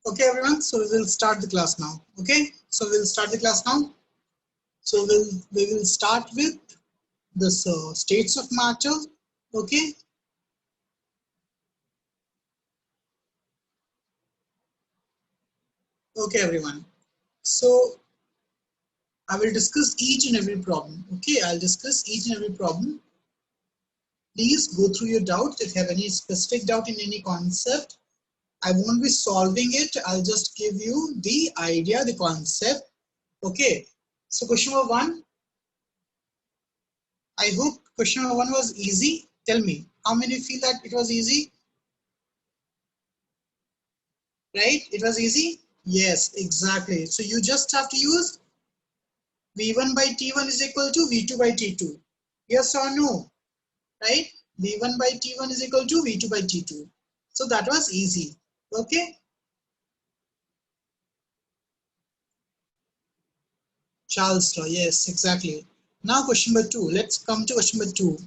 Okay, everyone. So we will start the class now. Okay. So we'll start the class now. So we will start with this states of matter. Okay. Okay, everyone. So I will discuss each and every problem. Okay. I'll discuss each and every problem. Please go through your doubts. If you have any specific doubt in any concept, I won't be solving it. I'll just give you the idea, the concept. Okay. So question number one. I hope question number one was easy. Tell me, how many feel that it was easy? Right? It was easy? Yes, exactly. So you just have to use V1 by T1 is equal to V2 by T2. Yes or no? Right? V1 by T1 is equal to V2 by T2. So that was easy. Okay? Charles law. Yes, exactly. Now question number two. Let's come to question number two.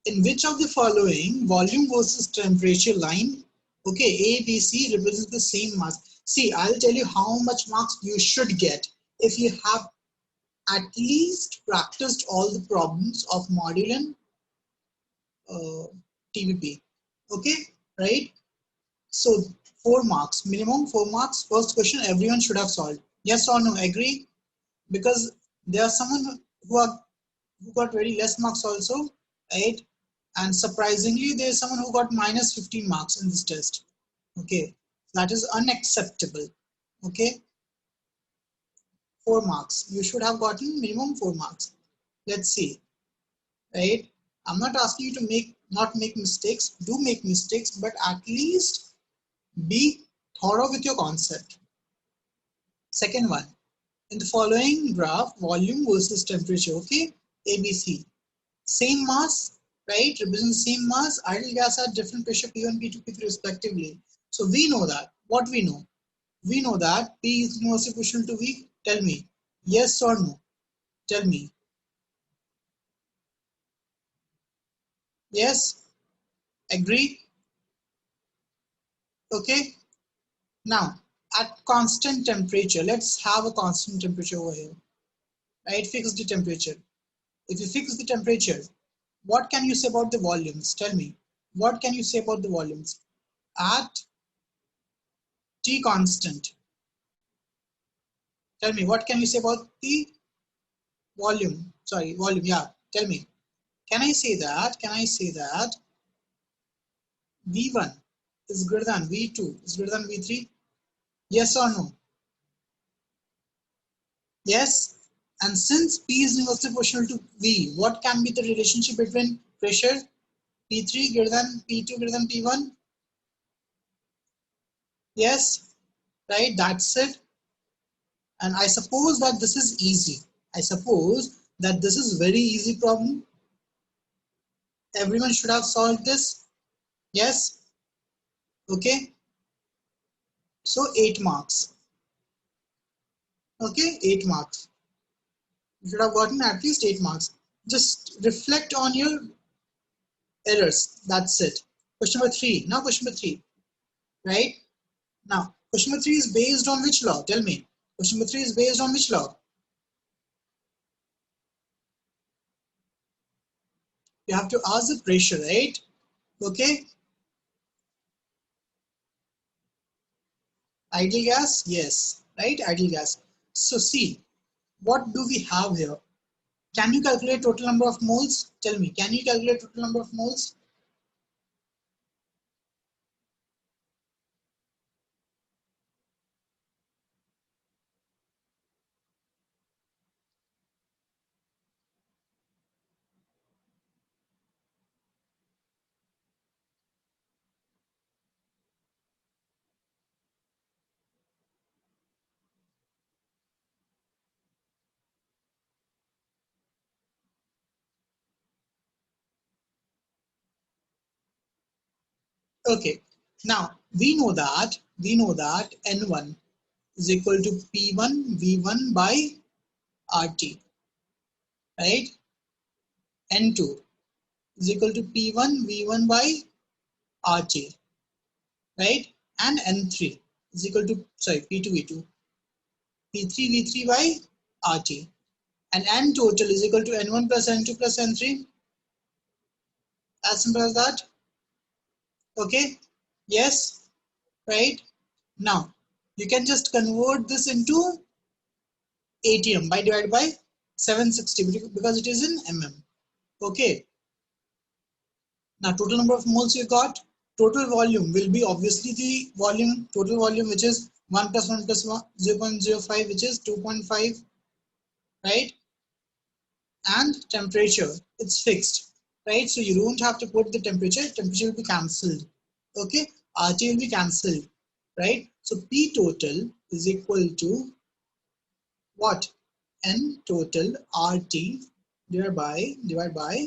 In which of the following volume versus temperature line, okay, A, B, C represents the same mass? See, I'll tell you how much marks you should get if you have at least practiced all the problems of module and TVP. Okay, right? So 4 marks, minimum 4 marks. First question everyone should have solved. Yes or no? Agree? Because there are someone who got very less marks also, right? And surprisingly, there is someone who got minus 15 marks in this test. Okay, that is unacceptable. Okay, 4 marks. You should have gotten minimum 4 marks. Let's see, right? I'm not asking you to not make mistakes. Do make mistakes, but at least be thorough with your concept. Second one, in the following graph, volume versus temperature. Okay, ABC. Same mass, right? Represents same mass. Ideal gas at different pressure P1, P2, P3 respectively. So we know that. What we know? We know that P is inversely proportional to V. Tell me. Yes or no? Tell me. Yes? Agree? Okay. Now, at constant temperature, let's have a constant temperature over here. Right? Fix the temperature. If you fix the temperature, what can you say about the volumes? Tell me. What can you say about the volumes? At T constant. Tell me, what can you say about the volume? Sorry, volume, yeah. Tell me. Can I say that V1 is greater than V2 is greater than V3? Yes or no? Yes. And since P is inversely proportional to V, what can be the relationship between pressure? P3 greater than P2 greater than P1? Yes, right, that's it. And I suppose that this is easy. I suppose that this is very easy problem. Everyone should have solved this. Yes. Okay. So 8 marks. Okay, 8 marks. You should have gotten at least 8 marks. Just reflect on your errors. That's it. Question number 3. Now question number 3. Right? Now, question number 3 is based on which law? Tell me. Question number 3 is based on which law? You have to ask the pressure, right? Okay. Ideal gas? Yes. Right? Ideal gas. So see, what do we have here? Can you calculate total number of moles? Tell me, can you calculate total number of moles? Okay. Now we know that N1 is equal to P1 V1 by RT, right? N2 is equal to P1 V1 by RT, right? And N3 is equal to, sorry, P2 V2, P3 V3 by RT, and N total is equal to N1 plus N2 plus N3. As simple as that. Okay, yes, right. Now you can just convert this into ATM by divided by 760 because it is in mm. Okay, now total number of moles you got, total volume will be obviously the volume, total volume, which is 1 plus 1 plus 1, 0.05, which is 2.5, right? And temperature, it's fixed, right? So you don't have to put the temperature, temperature will be cancelled. Okay, RT will be cancelled, right? So P total is equal to what? N total RT divided by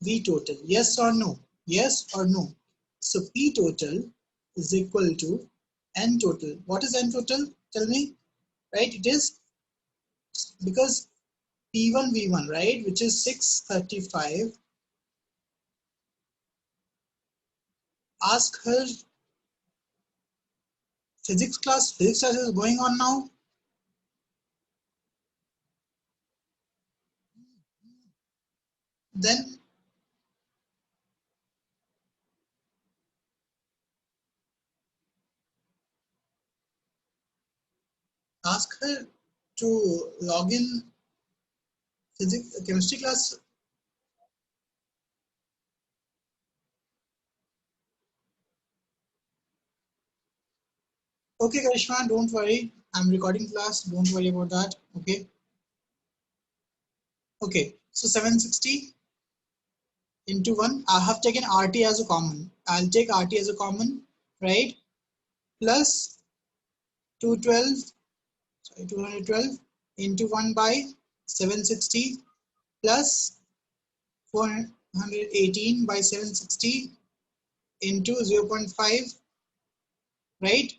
V total. Yes or no? Yes or no? So P total is equal to N total. What is N total? Tell me. Right? It is because P1 V1, right? Which is 635. Ask her physics class. Physics class is going on now. Then ask her to log in physics chemistry class. Okay, Karishma, don't worry. I'm recording class. Don't worry about that. Okay. Okay. So 760 into 1. I have taken RT as a common. I'll take RT as a common, right? Plus 212, sorry, 212 into 1 by 760 plus 418 by 760 into 0.5, right?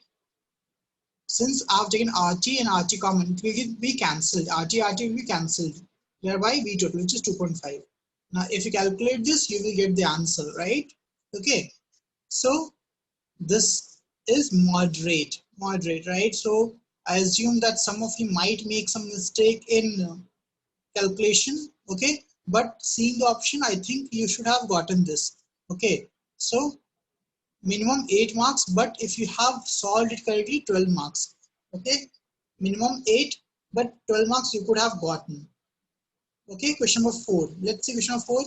Since I've taken RT and RT common, it will be cancelled. RT will be cancelled. Thereby V total, which is 2.5. Now, if you calculate this, you will get the answer, right? Okay. So this is moderate, right? So I assume that some of you might make some mistake in calculation, okay? But seeing the option, I think you should have gotten this, okay? So minimum 8 marks, but if you have solved it correctly, 12 marks, okay? Minimum 8, but 12 marks you could have gotten. Okay, question number 4. Let's see question number 4.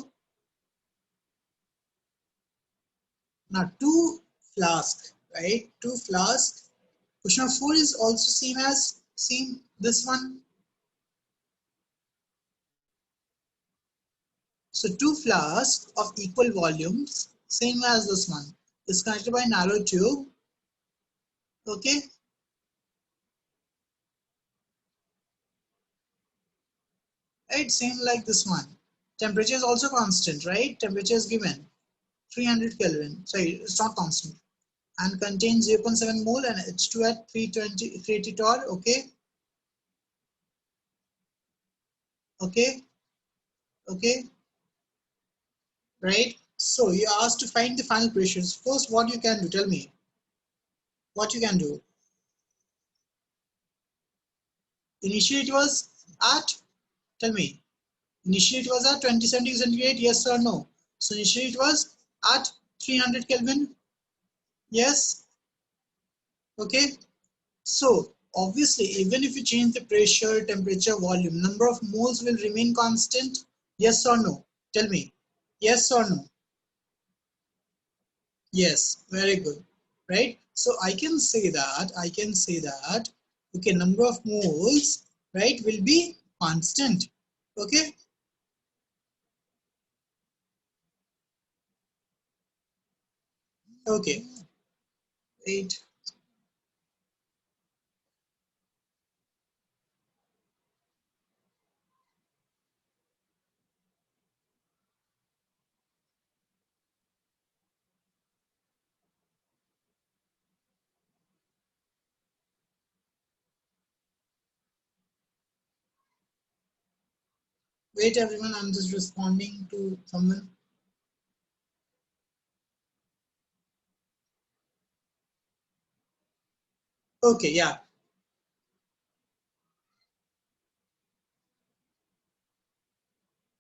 Now, two flask, right? Two flask. Question number 4 is also same this one. So two flasks of equal volumes, same as this one, is connected by narrow tube. Okay. Right, same like this one. Temperature is also constant, right? Temperature is given 300 Kelvin. Sorry, it's not constant. And contains 0.7 mole and H2 at 380 torr. Okay. Okay. Okay. Right. So you are asked to find the final pressures. First, what you can do? Tell me. What you can do? Initially, it was at. Tell me. Initially, it was at 2070 centigrade. Yes or no? So initially, it was at 300 Kelvin. Yes. Okay. So obviously, even if you change the pressure, temperature, volume, number of moles will remain constant. Yes or no? Tell me. Yes or no? Yes, very good. Right? So I can say that, okay, number of moles, right, will be constant. Okay? Okay. Wait. Wait, everyone, I'm just responding to someone. Okay, yeah.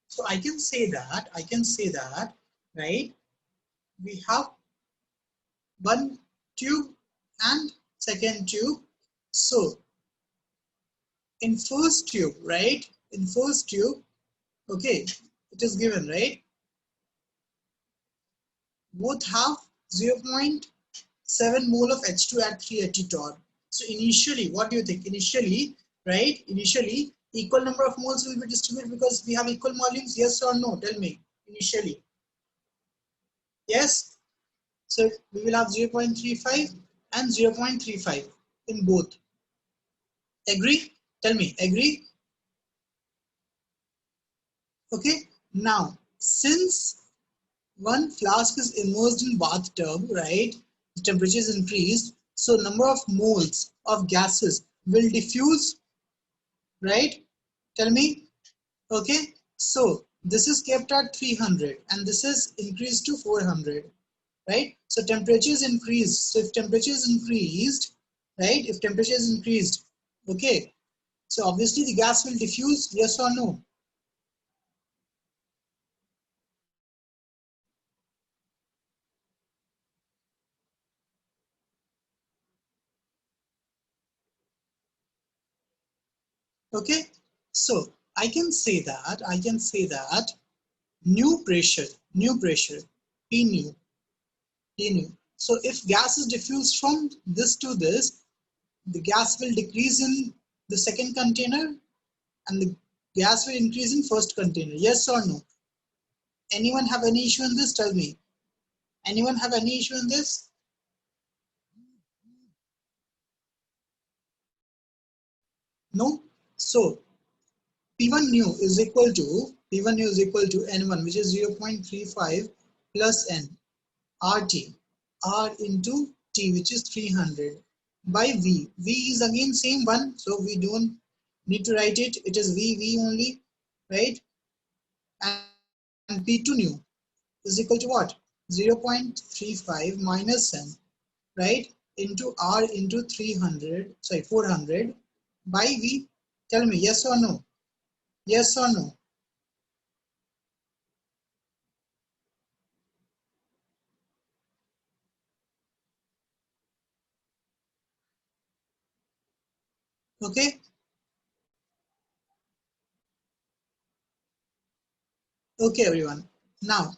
So I can say that, right? We have one tube and second tube. So in first tube, right? In first tube, okay, it is given, right? Both have 0.7 mole of H2 at 380 torr. So initially, what do you think? Initially, right? Initially, equal number of moles will be distributed because we have equal volumes. Yes or no? Tell me. Initially, yes. So we will have 0.35 and 0.35 in both. Agree? Tell me. Agree? Okay. Now, since one flask is immersed in bathtub, right? The temperature is increased, so number of moles of gases will diffuse, right? Tell me. Okay. So this is kept at 300 and this is increased to 400, right? So temperature is increased. So if temperature is increased, right? If temperature is increased, okay. So obviously the gas will diffuse, yes or no? Okay. So I can say that new pressure, P new, P new. So if gas is diffused from this to this, the gas will decrease in the second container and the gas will increase in first container. Yes or no? Anyone have any issue in this? Tell me. Anyone have any issue in this? No? So P1 new is equal to N1, which is 0.35 plus N RT, R into T, which is 300 by V. V is again same one, so we don't need to write it. It is V only, right? And P2 new is equal to what? 0.35 minus N, right? Into R into 300, sorry, 400 by V. Tell me yes or no? Yes or no? Okay, okay, everyone. Now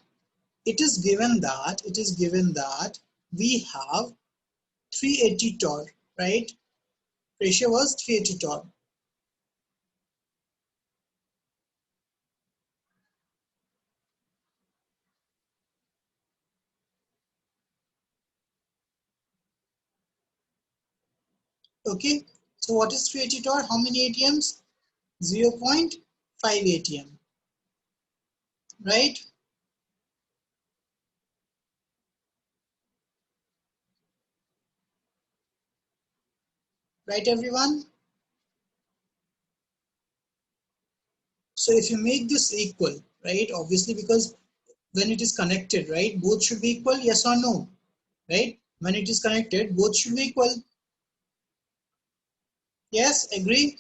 it is given that we have 380 torr, right? Pressure was 380 torr. Okay, so what is 380 torr? How many ATMs? 0.5 ATM, right? Right, everyone? So if you make this equal, right? Obviously, because when it is connected, right? Both should be equal, yes or no? Right? When it is connected, both should be equal. Yes, agree?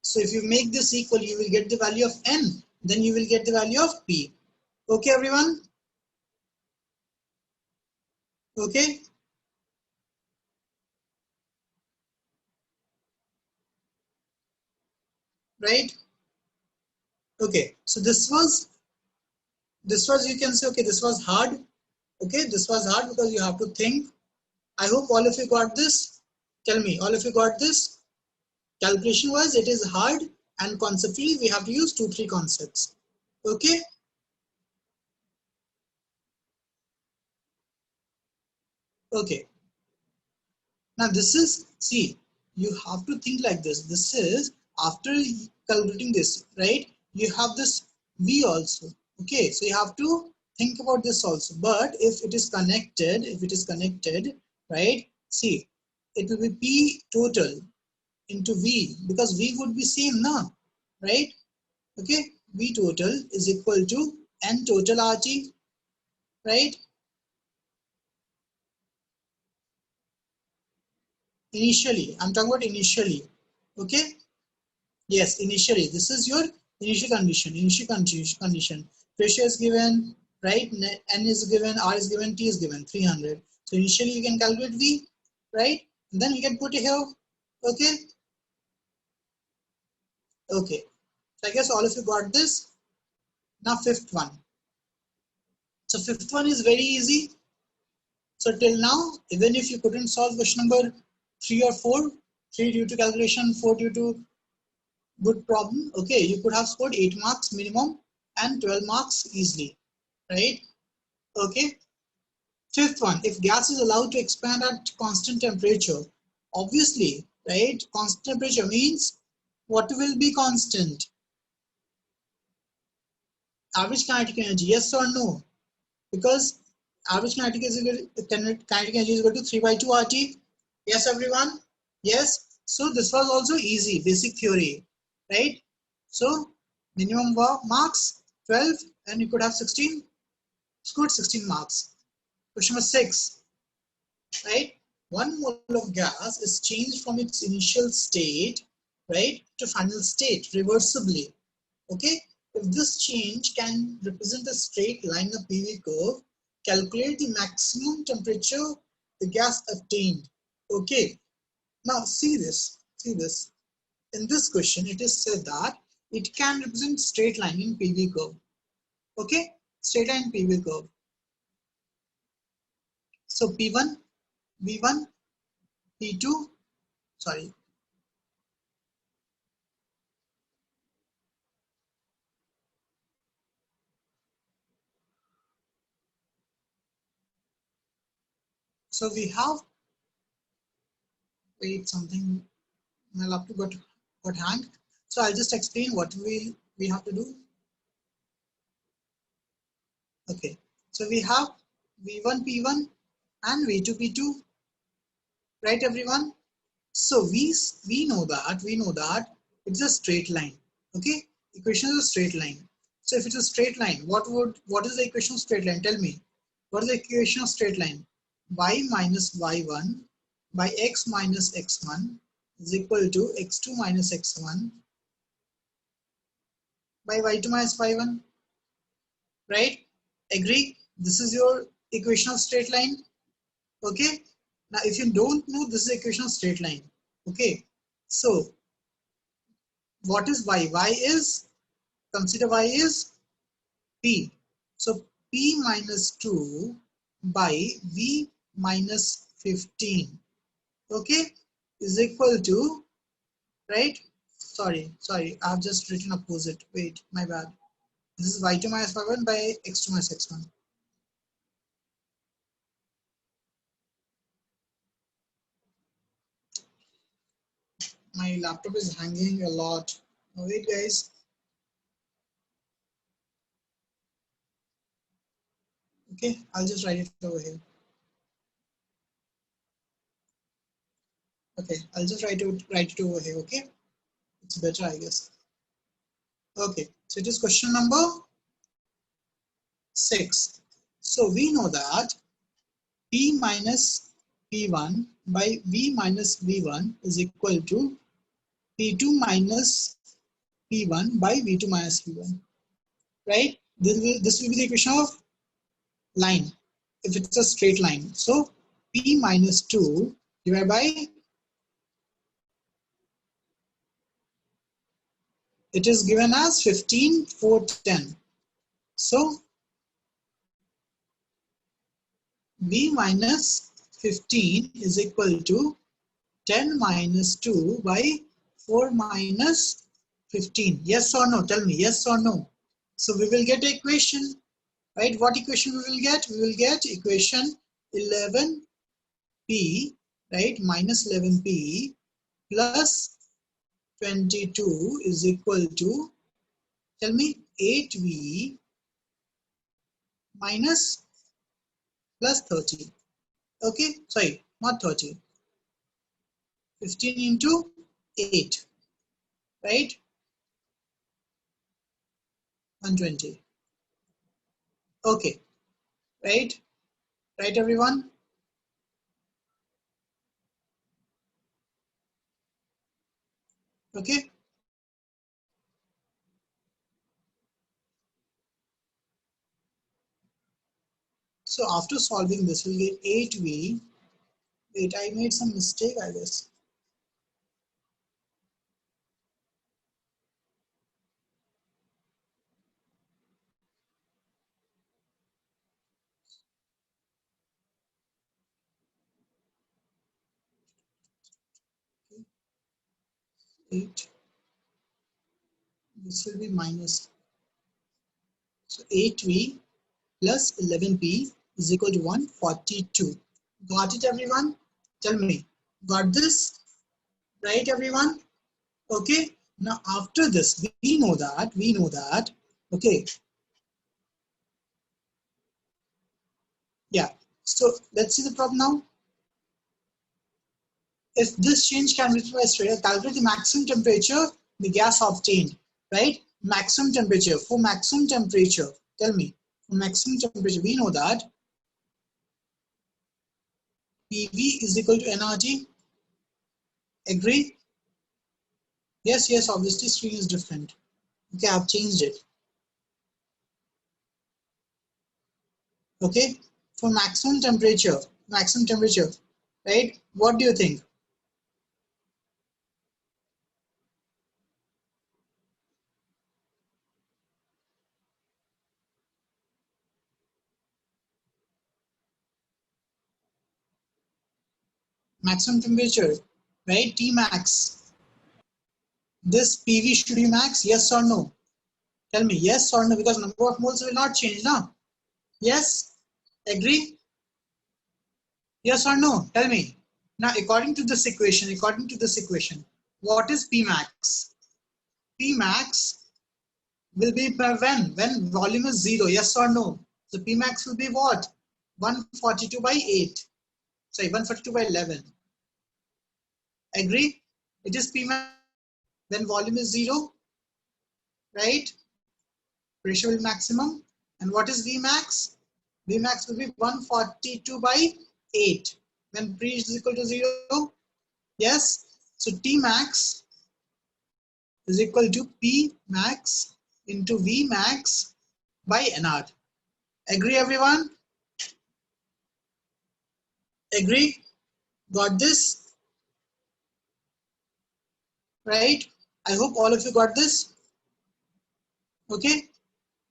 So if you make this equal, you will get the value of N. Then you will get the value of P. Okay, everyone? Okay? Right? Okay. So this was you can say, okay, this was hard. Okay, this was hard because you have to think. I hope all of you got this. Tell me, all of you got this? Calculation wise, it is hard, and conceptually, we have to use 2-3 concepts. Okay? Okay. Now this is, see, you have to think like this. This is after calculating this, right? You have this V also. Okay, so you have to think about this also. But if it is connected, right? See, it will be P total into V because V would be same now, right? Okay, V total is equal to N total RT, right? Initially, I'm talking about initially. Okay. Yes, initially. This is your initial condition. Condition. Pressure is given, right? N is given, R is given, T is given, 300. So initially you can calculate V, right? And then you can put it here. Okay. Okay. So I guess all of you got this. Now fifth one. So fifth one is very easy. So till now, even if you couldn't solve question number 3 or 4, 3 due to calculation, 4 due to good problem, okay, you could have scored 8 marks minimum and 12 marks easily, right? Okay. Fifth one, if gas is allowed to expand at constant temperature, obviously, right, constant temperature means what will be constant? Average kinetic energy, yes or no? Because average kinetic energy is equal to 3 by 2 RT. Yes, everyone? Yes. So this was also easy, basic theory, right? So minimum marks 12 and you could have 16. Scored 16 marks. Question number 6, right? 1 mole of gas is changed from its initial state, right, to final state reversibly. Okay, if this change can represent a straight line of PV curve, calculate the maximum temperature the gas attained. Okay, now see this, see this. In this question, it is said that it can represent straight line in PV curve. Okay, straight line PV curve. So P1, V1, P2, sorry. So we have, wait, something, my laptop got hanged. So I'll just explain what we have to do. Okay, so we have V1 P1 and V2 P2, right, everyone? So we know that it's a straight line. Okay, equation is a straight line. So if it's a straight line, what is the equation of straight line? Tell me, what is the equation of straight line? Y minus y1 by x minus x1 is equal to x2 minus x1 by y2 minus y1, right? Agree? This is your equation of straight line. Okay, now if you don't know, this is the equation of straight line. Okay, so what is y? Y is, consider y is p. So p minus 2 by v minus 15, okay, is equal to, right? Sorry, I have just written opposite. Wait, my bad. This is y2 minus y1 by x2 minus x1. My laptop is hanging a lot. Oh, wait, guys. Okay, I'll just write it over here. Okay, I'll just write it over here. Okay, it's better, I guess. Okay, so it is question number 6. So we know that P minus P1 by V minus V1 is equal to P2 minus P1 by V2 minus V1, right? This will be the equation of line if it's a straight line. So P minus 2 divided by, it is given as 15, 4, 10. So B minus 15 is equal to 10 minus 2 by 4 minus 15. Yes or no? Tell me, yes or no? So we will get equation, right? What equation we will get? We will get equation 11p, right? Minus 11p plus 22 is equal to, tell me, 8v minus plus 30. Okay, sorry, not 30. 15 into 8, right? 120. Okay, right? Right, everyone? Okay. So after solving this, we'll get 8V. Wait, I made some mistake, I guess. Okay. 8. This will be minus. So 8V plus 11P is equal to 142. Got it, everyone? Tell me. Got this? Right, everyone? Okay. Now after this, we know that, okay. Yeah. So let's see the problem now. If this change can be written by straight, calculate the maximum temperature the gas obtained, right? Maximum temperature. For maximum temperature, tell me, for maximum temperature, we know that PV is equal to nRT. Agree? Yes, yes, obviously screen is different. Okay, I've changed it. Okay, for maximum temperature, right? What do you think? Maximum temperature, right? T max. This PV should be max, yes or no? Tell me, yes or no, because number of moles will not change now. Yes? Agree? Yes or no? Tell me. Now, according to this equation, what is Pmax? Pmax will be by when? When volume is 0, yes or no? So Pmax will be what? 142 by 8. Sorry, 142 by 11. Agree? It is Pmax when volume is 0, right? Pressure will be maximum. And what is Vmax? Vmax will be 142 by 8 when P is equal to 0. Yes. So Tmax is equal to P max into V max by NR. Agree, everyone? Agree? Got this? Right? I hope all of you got this. Okay?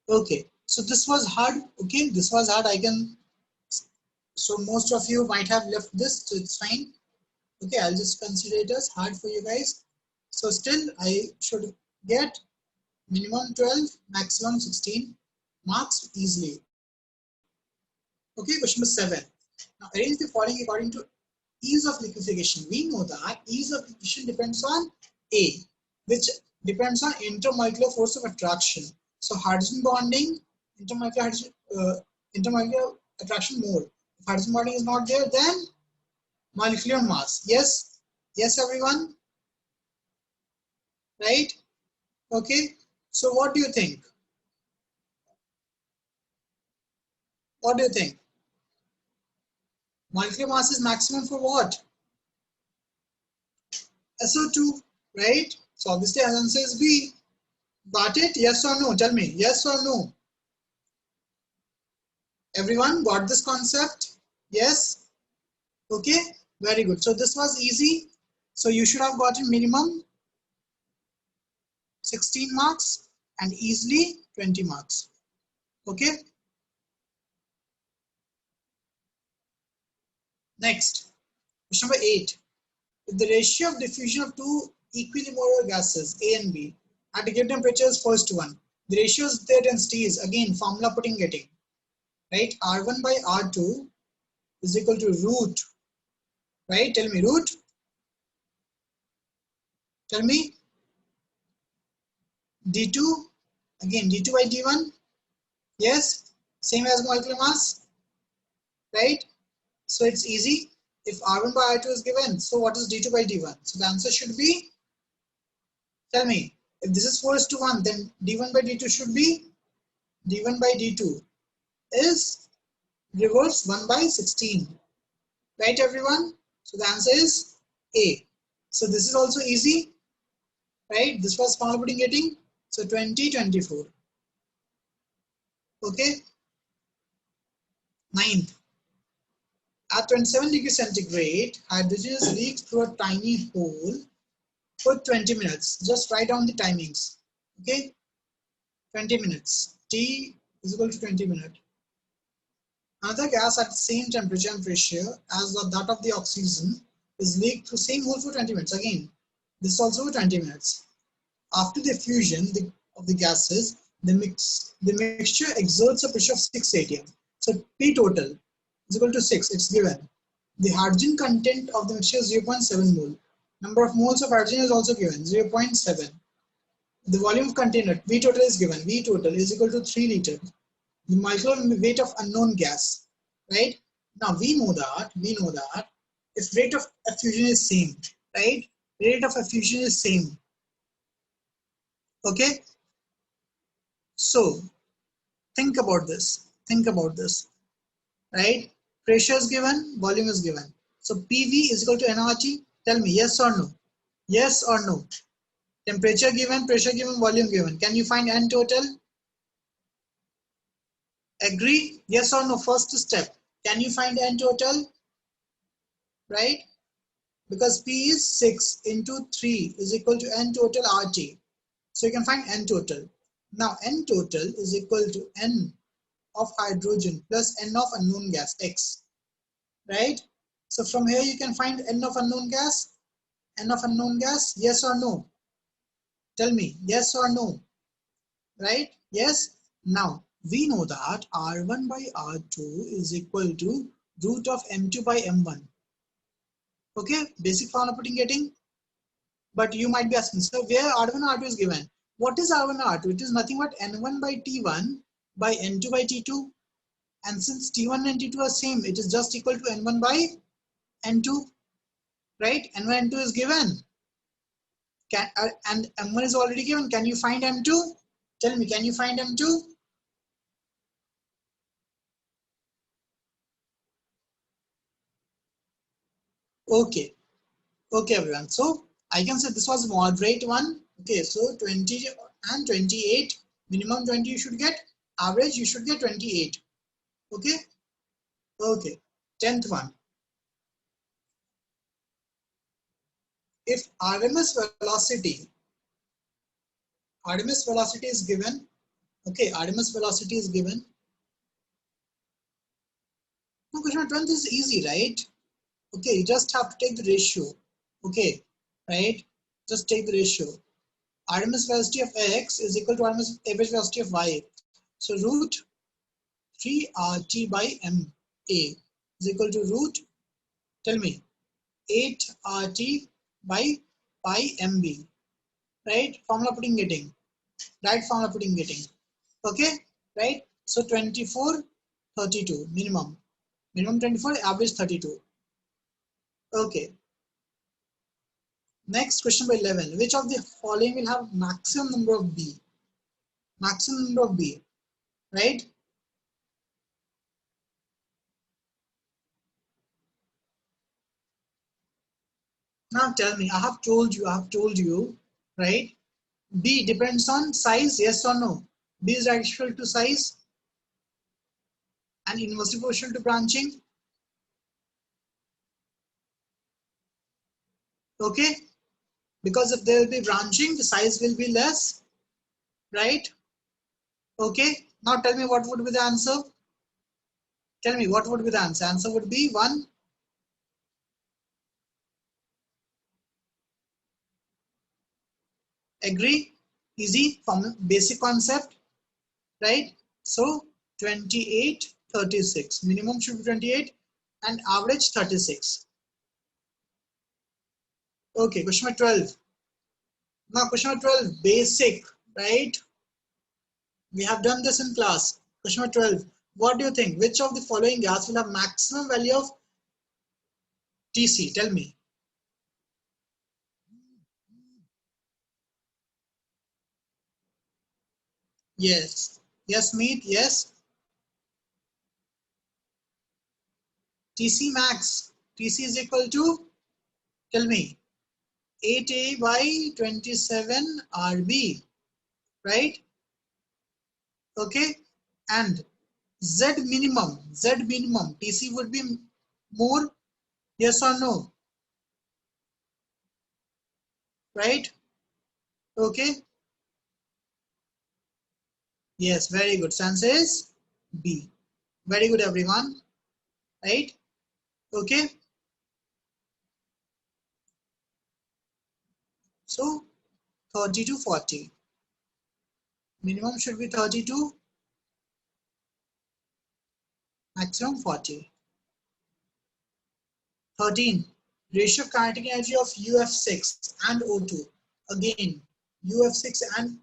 Okay. So this was hard. Okay, this was hard. So most of you might have left this, so it's fine. Okay, I'll just consider it as hard for you guys. So still, I should get minimum 12, maximum 16 marks easily. Okay, question number 7. Now arrange the following according to ease of liquefaction. We know that ease of liquefaction depends on A, which depends on intermolecular force of attraction. So hydrogen bonding, intermolecular attraction more. If hydrogen bonding is not there, then molecular mass. Yes, yes, everyone, right? Okay. So what do you think? What do you think? Molecular mass is maximum for what? SO2, right? So obviously answer is B. Got it? Yes or no? Tell me. Yes or no? Everyone got this concept? Yes? Okay, very good. So this was easy. So you should have gotten minimum 16 marks and easily 20 marks. Okay? Next, question number 8. If the ratio of diffusion of two equimolar gases, A and B, at a given temperature is 1:1, the ratio is there and stays. Again, formula putting getting. Right? R1 by R2 is equal to root. Right? Tell me, root. Tell me. D2, again D2 by D1, yes, same as molecular mass, right? So it's easy. If R1 by R2 is given, so what is D2 by D1? So the answer should be, tell me, if this is 4:1, then D1 by D2 should be, D1 by D2 is reverse 1 by 16, right, everyone? So the answer is A. So this is also easy. right? This was formula putting getting. So 2024. Okay. Ninth. At 27 degrees centigrade, hydrogen is leaked through a tiny hole for 20 minutes. Just write down the timings. Okay. 20 minutes. T is equal to 20 minutes. Another gas at the same temperature and pressure as that of the oxygen is leaked through same hole for 20 minutes. Again, this is also 20 minutes. After the fusion of the gases, the mixture exerts a pressure of 6 atm. So P total is equal to 6. It's given. The hydrogen content of the mixture is 0.7 mole. Number of moles of hydrogen is also given, 0.7. The volume of container, V total is given. V total is equal to 3 liters. The molecular weight of unknown gas, right? Now we know that if rate of effusion is same, right? Rate of effusion is same. Okay, so think about this. Right? Pressure is given, volume is given. So PV is equal to nRT. Tell me yes or no? Yes or no? Temperature given, pressure given, volume given. Can you find N total? Agree? Yes or no? First step. Can you find N total? Right? Because P is 6 into 3 is equal to N total RT. So you can find N total. Now N total is equal to N of hydrogen plus N of unknown gas X. Right? So from here you can find N of unknown gas. N of unknown gas, yes or no? Tell me, yes or no? Right? Yes? Now, we know that R1 by R2 is equal to root of M2 by M1. Okay, basic formula putting getting. But you might be asking, so where R1 R2 is given? What is R1 R2? It is nothing but N1 by T1 by N2 by T2. And since T1 and T2 are same, it is just equal to N1 by N2. Right? N1 N2 is given. And M1 is already given. Can you find M2? Tell me, can you find M2? Okay. Okay, everyone. So I can say this was moderate one. Okay, so 20 and 28. Minimum 20 you should get. Average you should get 28. Okay. Okay. 10th one. If RMS velocity is given. Okay, RMS velocity is given. Now question 12 is easy, right? Okay, you just have to take the ratio. Okay, right? Just take the ratio. RMS velocity of X is equal to RMS average velocity of Y. So root 3RT by MA is equal to root, tell me, 8RT by pi MB. Right? Formula putting getting. Right formula putting getting. Okay? Right? So 24, 32 minimum. Minimum 24, average 32. Okay. Next question by 11. Which of the following will have maximum number of B? Maximum number of B. Right? Now tell me, I have told you, right? B depends on size, yes or no? B is actual to size and inversely proportional to branching. Okay? Because if there will be branching, the size will be less, right? Okay? Now tell me what would be the answer? Tell me what would be the answer? Answer would be 1. Agree? Easy from basic concept, right? So 28, 36. Minimum should be 28 and average 36. Okay, question number 12. Now question number 12, basic, right? We have done this in class. Question number 12. What do you think? Which of the following gas will have maximum value of TC? Tell me. Yes. Yes, meet. Yes. TC max. TC is equal to, tell me. 8A by 27 RB, right? Okay, and Z minimum, TC would be more, yes or no, right? Okay, yes, very good. So answer is B. Very good, everyone, right? Okay, so 30 to 40. Minimum should be 32, maximum 40. 13. Ratio of kinetic energy of UF6 and O2. Again, UF6 and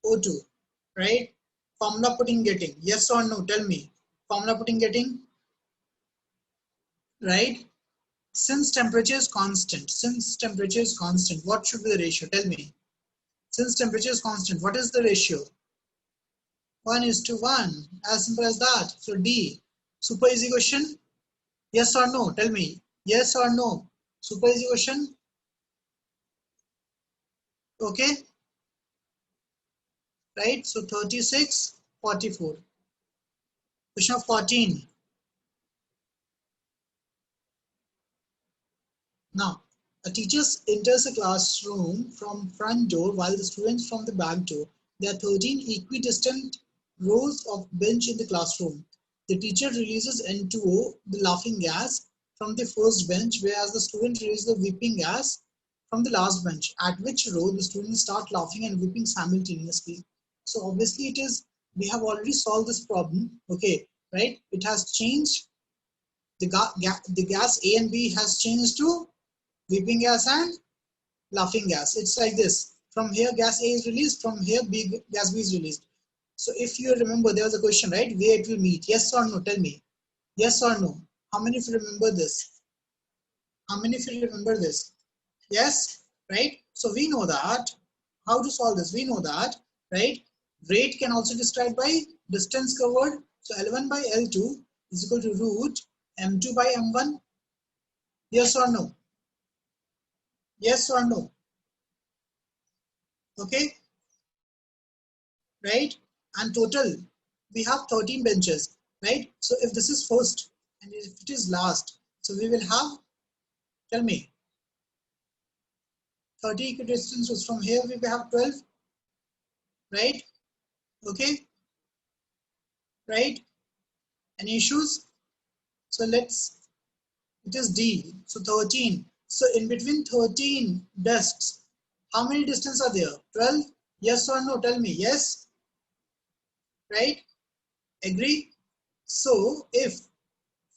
O2, right? Formula putting getting. Yes or no? Tell me. Formula putting getting, right? Since temperature is constant, what should be the ratio? Tell me. Since temperature is constant, what is the ratio? 1:1. As simple as that. So D. Super easy question. Yes or no? Tell me. Yes or no? Super easy question. Okay. Right? So 36, 44. Question of 14. Now, a teacher enters a classroom from front door while the students from the back door. There are 13 equidistant rows of bench in the classroom. The teacher releases N2O, the laughing gas, from the first bench, whereas the student releases the weeping gas from the last bench. At which row the students start laughing and weeping simultaneously. So obviously it is, we have already solved this problem, okay, right? It has changed, the gas A and B has changed to weeping gas and laughing gas. It's like this. From here, gas A is released. From here, gas B is released. So if you remember, there was a question, right? Where it will meet. Yes or no? Tell me. Yes or no? How many of you remember this? How many of you remember this? Yes, right? So we know that. How to solve this? We know that, right? Rate can also be described by distance covered. So L1 by L2 is equal to root M2 by M1. Yes or no? Yes or no? Okay, right? And total, we have 13 benches, right? So if this is first and if it is last, so we will have, tell me, 30 equidistances. From here we will have 12, right? Okay, right? Any issues? So let's, it is D, so 13. So in between 13 desks, how many distance are there? 12? Yes or no? Tell me. Yes, right? Agree? So if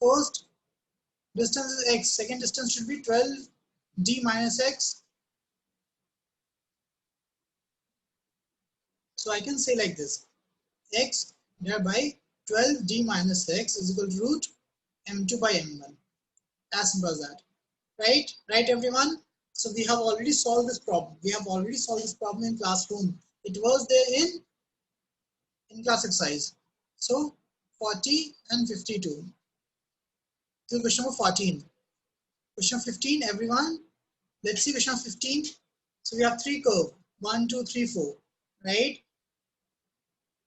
first distance is x, second distance should be 12d minus x. So I can say like this, x divided by 12d minus x is equal to root m2 by m1. As simple as that. Right? Right, everyone? So we have already solved this problem. We have already solved this problem in classroom. It was there in class exercise. So 40 and 52. Till question number 14. Question 15, everyone. Let's see question 15. So we have three curves, 1, 2, 3, 4, right?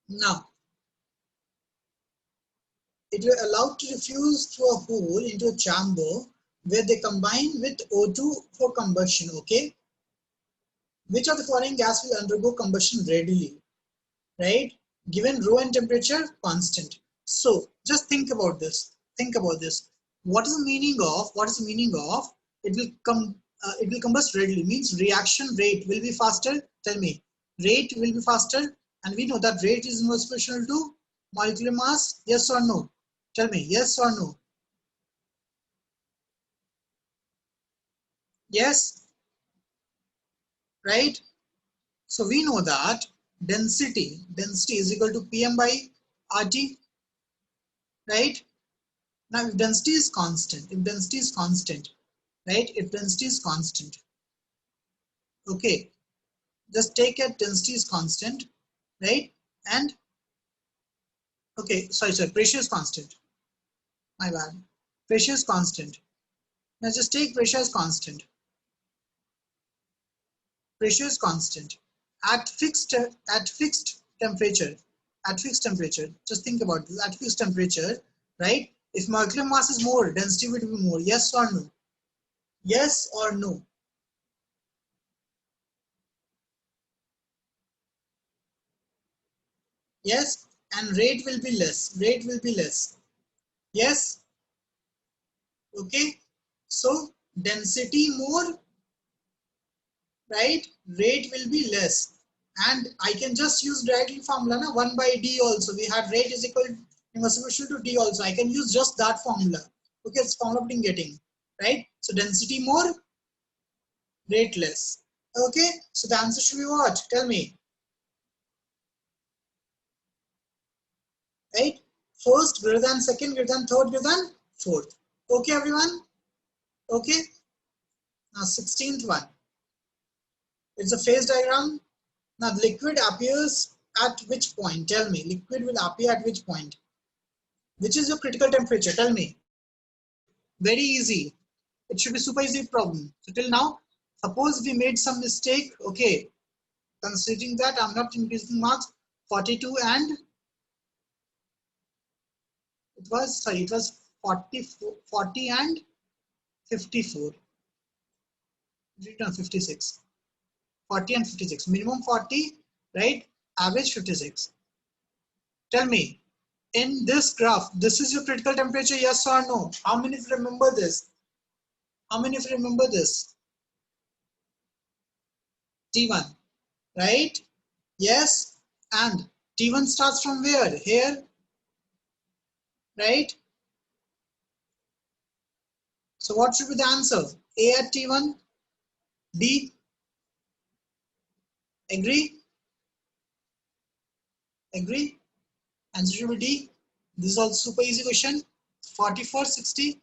Now, it will allow to diffuse through a hole into a chamber where they combine with O2 for combustion, okay? Which of the following gas will undergo combustion readily, right? Given rho and temperature constant. So just think about this. Think about this. What is the meaning of? It will it will combust readily? Means reaction rate will be faster. Tell me, rate will be faster, and we know that rate is inverse proportional to molecular mass. Yes or no? Tell me, yes or no? Yes, right? So we know that density is equal to Pm by RT, right? Now, if density is constant, right? If density is constant, okay, just take it density is constant, right? And okay, sorry, pressure is constant. My bad. Pressure is constant. Now just take pressure as constant. pressure is constant. At fixed temperature, just think about this, at fixed temperature, right? If molecular mass is more, density will be more. Yes or no? Yes or no? Yes, and rate will be less. Rate will be less. Yes. Okay. So density more, right? Rate will be less. And I can just use directly formula, na? 1 by d also. We had rate is equal to d also. I can use just that formula. Okay, it's formula I'm getting, right? So density more, rate less. Okay, so the answer should be what? Tell me. Right? First greater than second, greater than third, greater than fourth. Okay, everyone? Okay. Now 16th one. It's a phase diagram. Now the liquid appears at which point? Tell me. Liquid will appear at which point? Which is your critical temperature? Tell me. Very easy. It should be super easy problem. So till now, suppose we made some mistake. Okay. Considering that I'm not increasing marks, 42 and it was 40 and 54. 56. 40 and 56. Minimum 40, right? Average 56. Tell me, in this graph, this is your critical temperature, yes or no? How many of you remember this? How many of you remember this? T1, right? Yes. And T1 starts from where? Here, right? So what should be the answer? A at T1, B, agree? Agree? Answer should be D. This is also super easy question. 44, 60.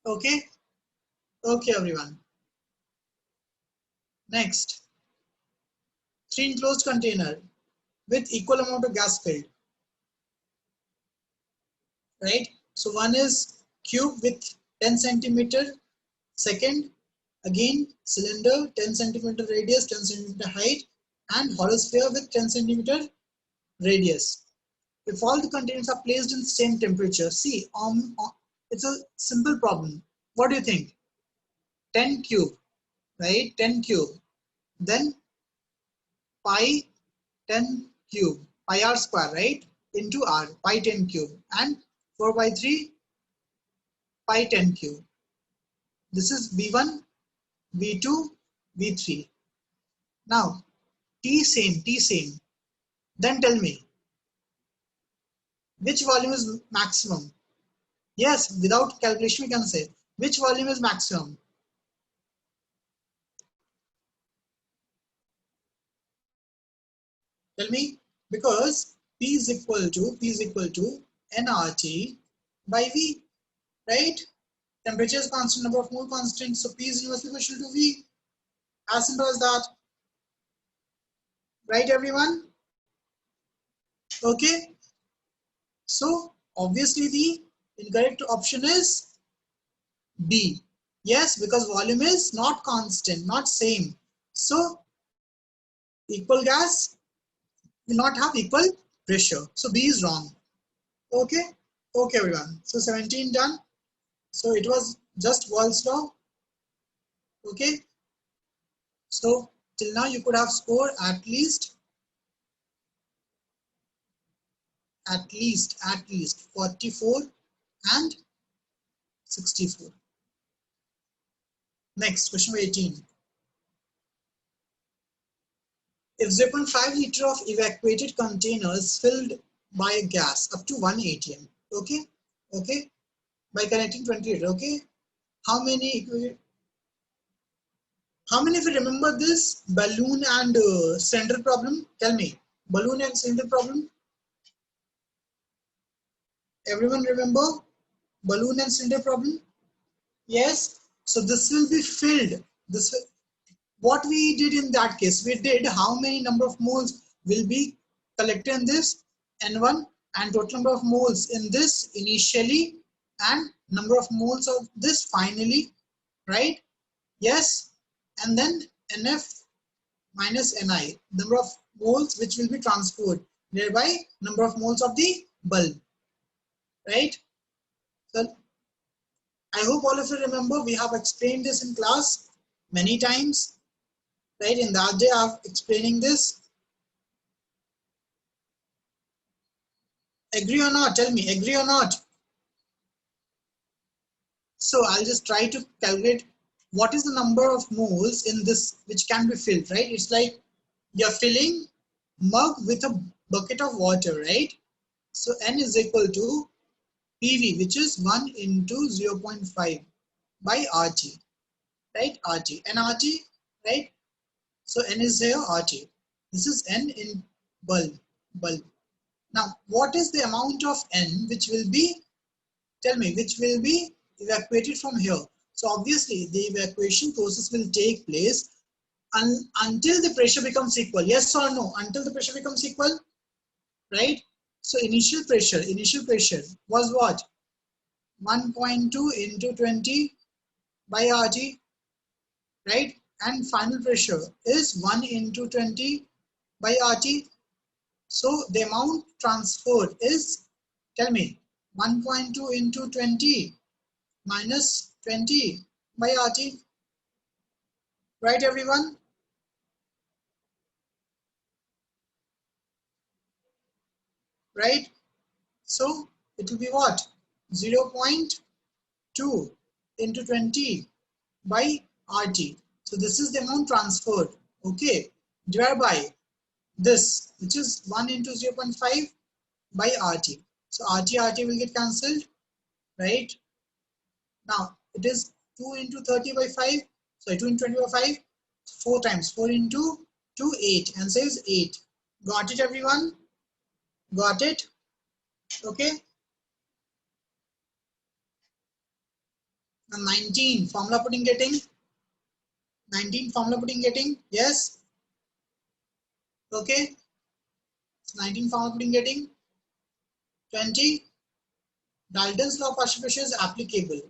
Okay? Okay, everyone. Next, 3 enclosed container with equal amount of gas filled, right? So one is cube with 10 centimeter, second again cylinder 10 centimeter radius, 10 centimeter height, and hollow sphere with 10 centimeter radius. If all the containers are placed in the same temperature, see, it's a simple problem. What do you think? 10 cube, right? 10 cube. Then pi 10 cube, pi r square, right? Into r, pi 10 cube, and 4 by 3, pi 10 cube. This is V1, V2, V3. Now, T same. Then tell me, which volume is maximum? Yes, without calculation we can say, which volume is maximum? Tell me, because P is equal to nRT by V, right? Temperature is constant, number of mole constant, so P is inversely proportional to V. As simple as that. Right, everyone? Okay. So obviously the incorrect option is B. Yes, because volume is not constant, not same. So equal gas will not have equal pressure. So B is wrong. Okay. Okay, everyone. So 17 done. So it was just Wall's law. Okay. So till now you could have scored at least 44 and 64. Next, question 18. If 0.5 liter of evacuated containers filled by a gas up to 1 atm, okay, by connecting 20 liter, okay, how many of you remember this balloon and cylinder problem? Tell me, balloon and cylinder problem. Everyone remember balloon and cylinder problem? Yes. So this will be filled. What we did in that case, we did how many number of moles will be collected in this N1 and total number of moles in this initially and number of moles of this finally, right? Yes. And then NF minus Ni, number of moles which will be transferred, thereby number of moles of the bulb, right? So I hope all of you remember, we have explained this in class many times, right? In that day I have explaining this. Agree or not? Tell me, agree or not? So I'll just try to calculate what is the number of moles in this which can be filled, right? It's like you're filling mug with a bucket of water, right? So N is equal to PV, which is 1 into 0.5 by RT, right? RT and RT, right? So N is here, RT. This is N in bulb. Now, what is the amount of N which will be, tell me, which will be evacuated from here? So obviously the evacuation process will take place until the pressure becomes equal. Yes or no? Until the pressure becomes equal, right? So initial pressure was what? 1.2 into 20 by RT, right? And final pressure is 1 into 20 by RT. So the amount transferred is, tell me, 1.2 into 20 minus 20 by RT, right everyone? Right? So it will be what? 0.2 into 20 by RT. So this is the amount transferred, okay? Divided by this, which is 1 into 0.5 by RT. So RT will get cancelled, right? Now it is 2 into 30 by 5, sorry, 2 into 20 by 5, 4 times, 4 into 2, 8, answer is 8. Got it everyone? Got it? Okay. And 19, formula putting getting? 19, formula putting getting? Yes? Okay. 19, formula putting getting? 20, Dalton's law of partial pressure is applicable,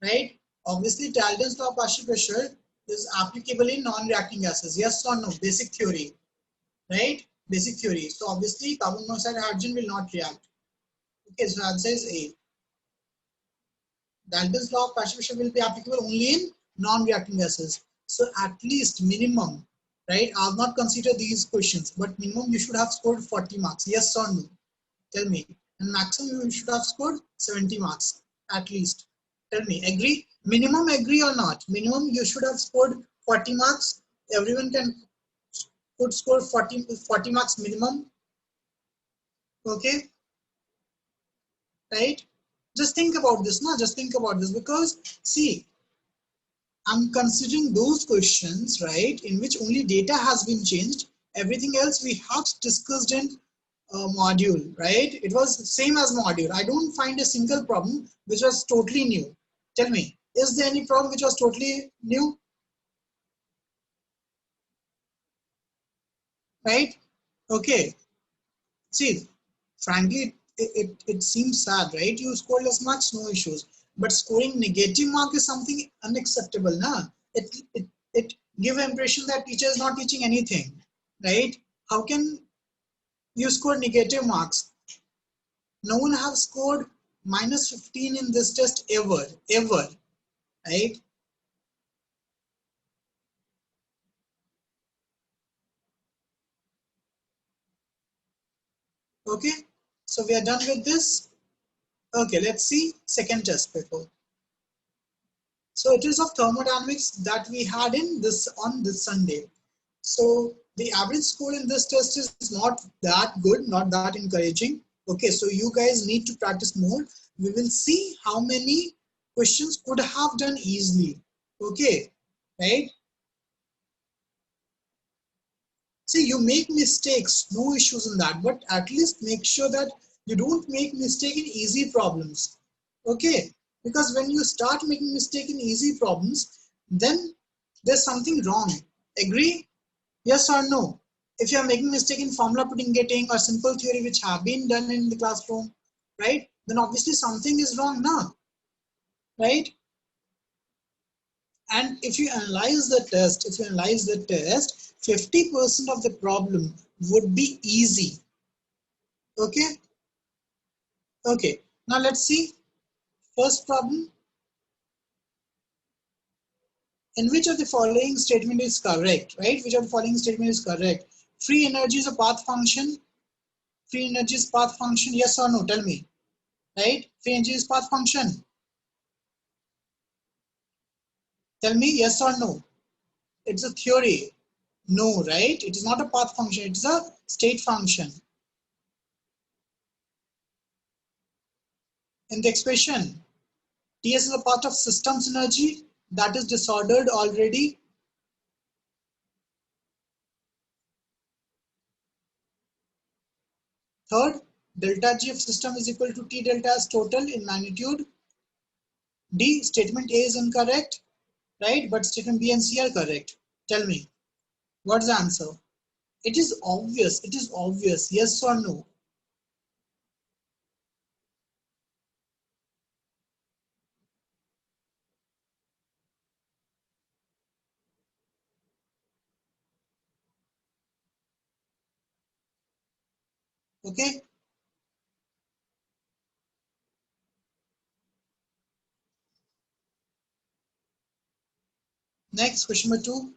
right? Obviously, Dalton's law of partial pressure is applicable in non-reacting gases. Yes or no? Basic theory, right? Basic theory. So obviously, carbon monoxide and hydrogen will not react. Okay, so answer is A. Dalton's law of partial pressure will be applicable only in non-reacting gases. So at least minimum, right? I have not considered these questions, but minimum you should have scored 40 marks. Yes or no? Tell me. And maximum you should have scored 70 marks at least. Tell me, agree? Minimum, agree or not? Minimum you should have scored 40 marks. Everyone could score 40 marks minimum. Okay, right? Just think about this, no? Just think about this, because see, I'm considering those questions, right, in which only data has been changed. Everything else we have discussed in module, right? It was same as module. I don't find a single problem which was totally new. Tell me, is there any problem which was totally new? Right? Okay. See, frankly, it seems sad, right? You scored less marks, no issues. But scoring negative mark is something unacceptable, na? It give an impression that teacher is not teaching anything, right? How can you score negative marks? No one have scored minus 15 in this test ever, right? Okay, so we are done with this. Okay, let's see second test paper. So it is of thermodynamics that we had in this on this Sunday. So the average score in this test is not that good, not that encouraging. Okay, so you guys need to practice more. We will see how many questions could have done easily. Okay, right? See, you make mistakes, no issues in that, but at least make sure that you don't make mistake in easy problems. Okay, because when you start making mistake in easy problems, then there's something wrong. Agree? Yes or no? If you are making mistake in formula putting getting or simple theory which have been done in the classroom, right? Then obviously something is wrong now, right? And if you analyze the test, 50% of the problem would be easy. Okay? Okay. Now let's see. First problem. In which of the following statement is correct, right? Which of the following statement is correct? Free energy is a path function. Free energy is path function, yes or no? Tell me, right? Free energy is path function. Tell me yes or no. It's a theory. No, right? It is not a path function. It's a state function. In the expression, TS is a part of system's energy that is disordered already. Third, delta G of system is equal to T delta S total in magnitude. D, statement A is incorrect, right? But statement B and C are correct. Tell me, what's the answer? It is obvious. It is obvious. Yes or no? Okay. Next, question number 2.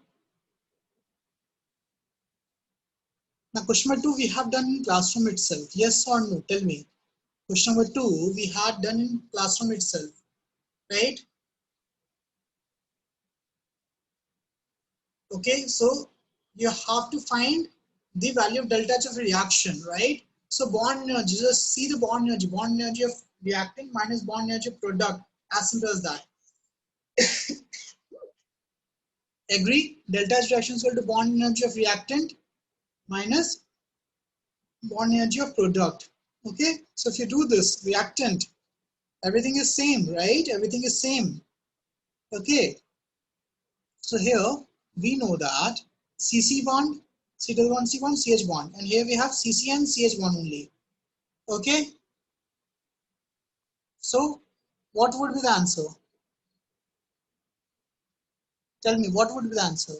Now, question number 2 we have done in classroom itself. Yes or no? Tell me. Question number 2 we had done in classroom itself, right? Okay, so you have to find the value of delta H of reaction, right? So bond energy, just see the bond energy of reactant minus bond energy of product, as simple as that. Agree? Delta H reaction is equal to bond energy of reactant minus bond energy of product. Okay, so if you do this, reactant, everything is same, right? Everything is same. Okay, so here we know that CC bond, C double bond, C bond, CH bond, and here we have CC and CH bond only. Okay, so what would be the answer? Tell me, what would be the answer?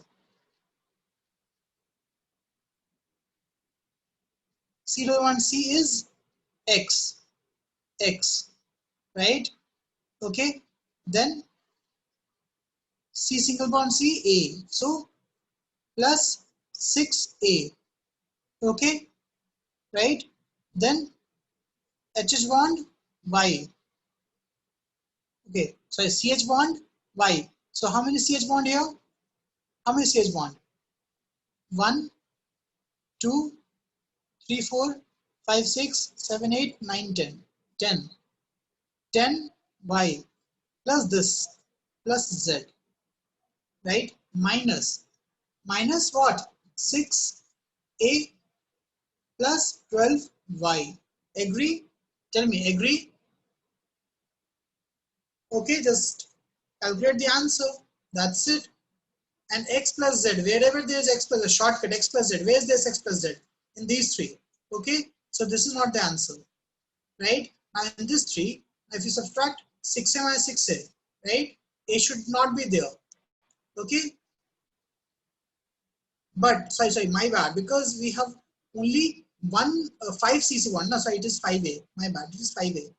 C double bond C is X, right? Okay, then C single bond C A, so plus 6A, okay, right? Then HH bond Y, okay, sorry, CH bond Y. So how many CH bond here? How many CH bond? 1, 2, 3, 4, 5, 6, 7, 8, 9, 10. 10. 10 Y plus this plus Z, right? Minus what? 6A plus 12Y. Agree? Tell me, agree? Okay, just calculate the answer. That's it. And X plus Z, wherever there is X plus Z, shortcut X plus Z, where is this X plus Z? In these three. Okay, so this is not the answer, right? Now in this three, if you subtract 6A minus 6A, right? A should not be there. Okay, but sorry, my bad, because we have only 5 CC1. No, sorry, it is 5A. My bad, it is 5A,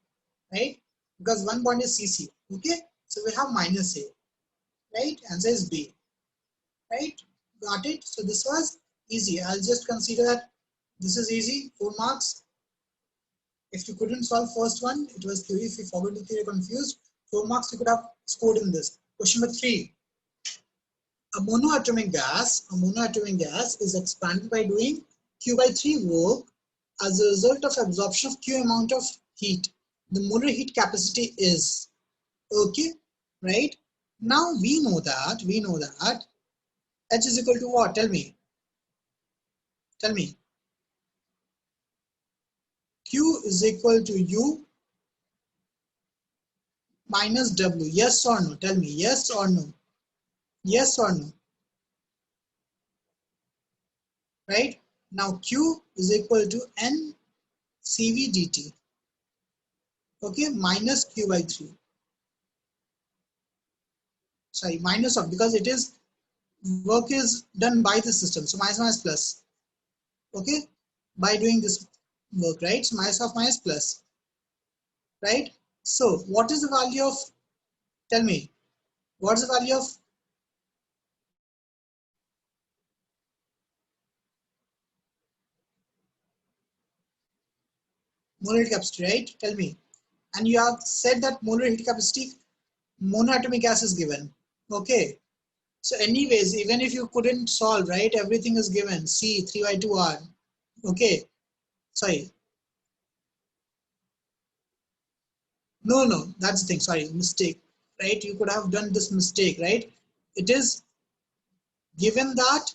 right? Because one bond is CC. Okay, so we have minus A, right? Answer is B, right? Got it? So this was easy. I'll just consider that this is easy, 4 marks. If you couldn't solve first one, it was theory. If you forgot the theory, confused, 4 marks you could have scored in this. Question number 3. A monoatomic gas is expanded by doing Q by 3 work as a result of absorption of Q amount of heat. The molar heat capacity is, okay, right? Now we know that H is equal to what? Tell me. Q is equal to U minus W. Yes or no? Tell me. Yes or no? Yes or no? Right? Now Q is equal to N CV dt. Okay, minus Q by 3. sorry, minus of, because it is work is done by the system. So minus minus plus. Okay, by doing this work, right? So minus of minus plus, right? So what is the value of, tell me, what's the value of molar heat capacity, right? Tell me. And you have said that molar heat capacity, monoatomic gas is given. Okay. So anyways, even if you couldn't solve, right, everything is given. C 3 by 2 R. Okay. Sorry. No, that's the thing. Sorry, mistake. Right? You could have done this mistake, right? It is given that,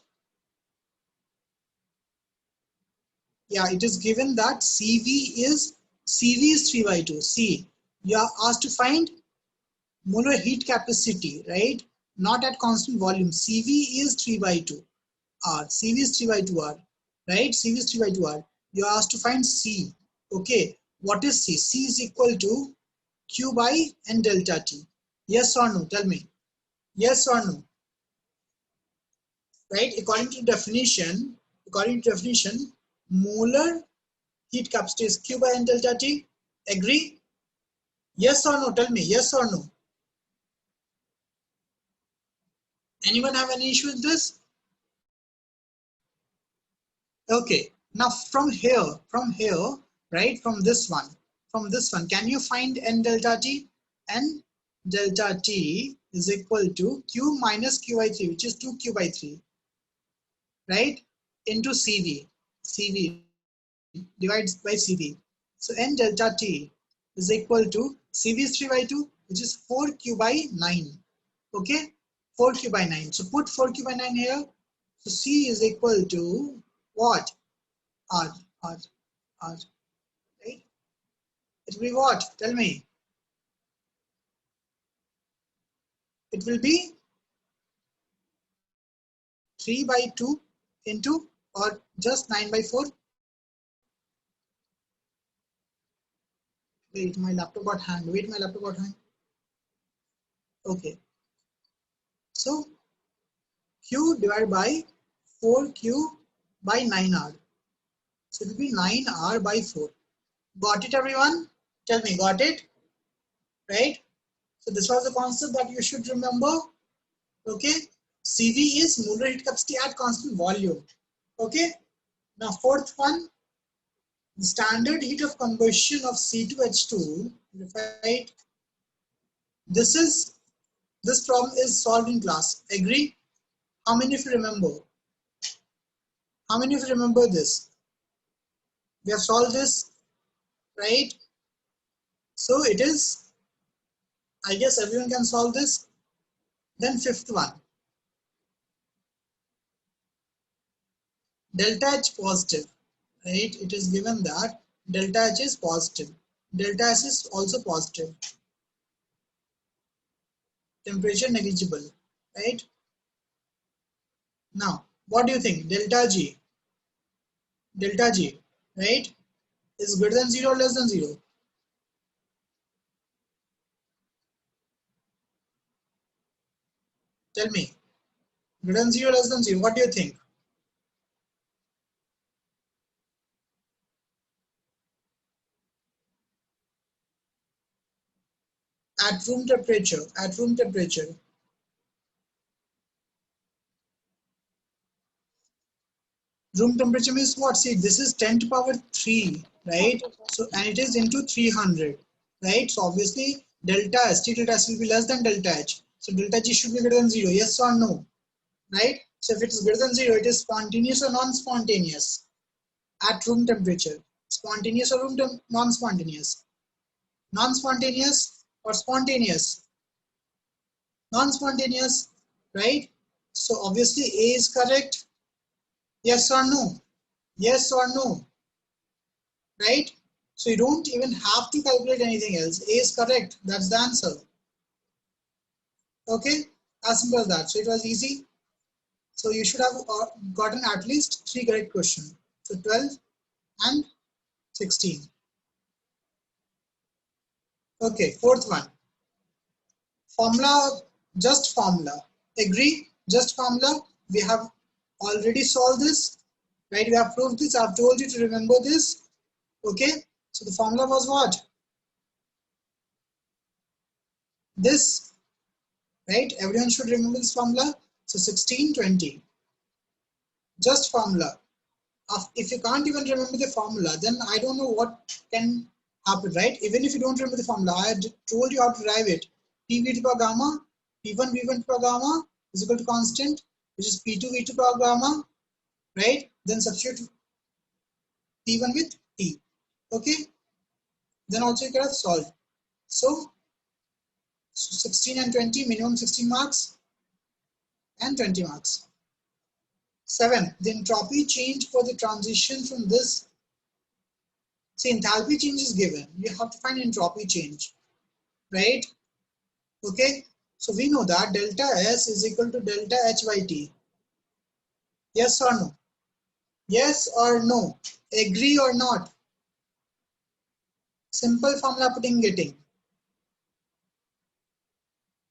yeah, it is given that CV is 3 by 2. C. You are asked to find molar heat capacity, right? Not at constant volume. CV is 3 by 2 R. CV is 3 by 2 R, right? CV is 3 by 2 R. You are asked to find C. Okay. What is C? C is equal to Q by N delta T. Yes or no? Tell me. Yes or no? Right? According to definition, molar heat capacity is Q by N delta T. Agree? Yes or no? Tell me. Yes or no? Anyone have any issue with this? Okay, now from here, right, from this one, can you find N delta T? N delta T is equal to Q minus Q by 3, which is 2Q by 3, right, into CV divides by CV. So N delta T is equal to CV is 3 by 2, which is 4Q by 9, okay, 4Q by 9. So put 4Q by 9 here. So C is equal to what? R, R, R, right? It will be what? Tell me. It will be 3 by 2 into, or just 9 by 4. Wait, my laptop got hanged. Wait, my laptop got hanged. Okay. So Q divided by 4Q by 9R. So it will be 9R by 4. Got it, everyone? Tell me, got it? Right? So this was the concept that you should remember. Okay. CV is molar heat capacity at constant volume. Okay. Now fourth one, the standard heat of combustion of C2H2, right? This problem is solved in class. Agree? How many of you remember? How many of you remember this? We have solved this, right? So it is, I guess everyone can solve this. Then fifth one, delta H positive, right? It is given that delta H is positive. Delta S is also positive. Temperature negligible, right? Now, what do you think? Delta G, right, is greater than 0 or less than 0? Tell me. Greater than 0, less than 0. What do you think? At room temperature. At room temperature. Room temperature means what? See, this is 10 to power 3, right? So, and it is into 300, right? So obviously, delta S, T delta S will be less than delta H. So delta G should be greater than 0. Yes or no? Right? So if it is greater than 0, it is spontaneous or non-spontaneous at room temperature. Spontaneous or non-spontaneous? Non-spontaneous or spontaneous? Non-spontaneous, right? So obviously A is correct. Yes or no? Yes or no? Right? So you don't even have to calculate anything else. A is correct. That's the answer. Okay? As simple as that. So it was easy. So you should have gotten at least 3 correct questions. So 12 and 16. Okay, fourth one. Formula Just formula. Agree? Just formula. We have already solved this, right? We have proved this. I've told you to remember this. Okay. So the formula was what? This, right? Everyone should remember this formula. So 1620. Just formula. If you can't even remember the formula, then I don't know what can happen, right? Even if you don't remember the formula, I told you how to derive it. PV to power gamma, P1 V1 to power gamma is equal to constant, which is P2 V2 power gamma, right? Then substitute P1 with T. Okay? Then also you can have solve. So 16 and 20, minimum 16 marks and 20 marks. 7. The entropy change for the transition from this. See, enthalpy change is given. You have to find entropy change, right? Okay. So we know that delta S is equal to delta H by T. Yes or no? Yes or no? Agree or not? Simple formula putting getting.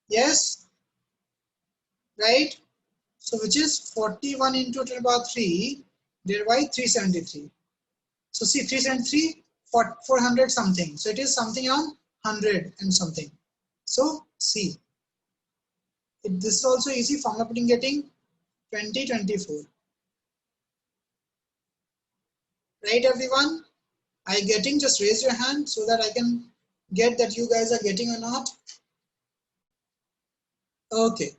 Yes? Right? So which is 41 into 10 to the power 3 divided by 373. So see 373, 400 something. So it is something on 100 and something. So see. This is also easy formula putting getting 2024. Right everyone? Are you getting? Just raise your hand so that I can get that you guys are getting or not. Okay.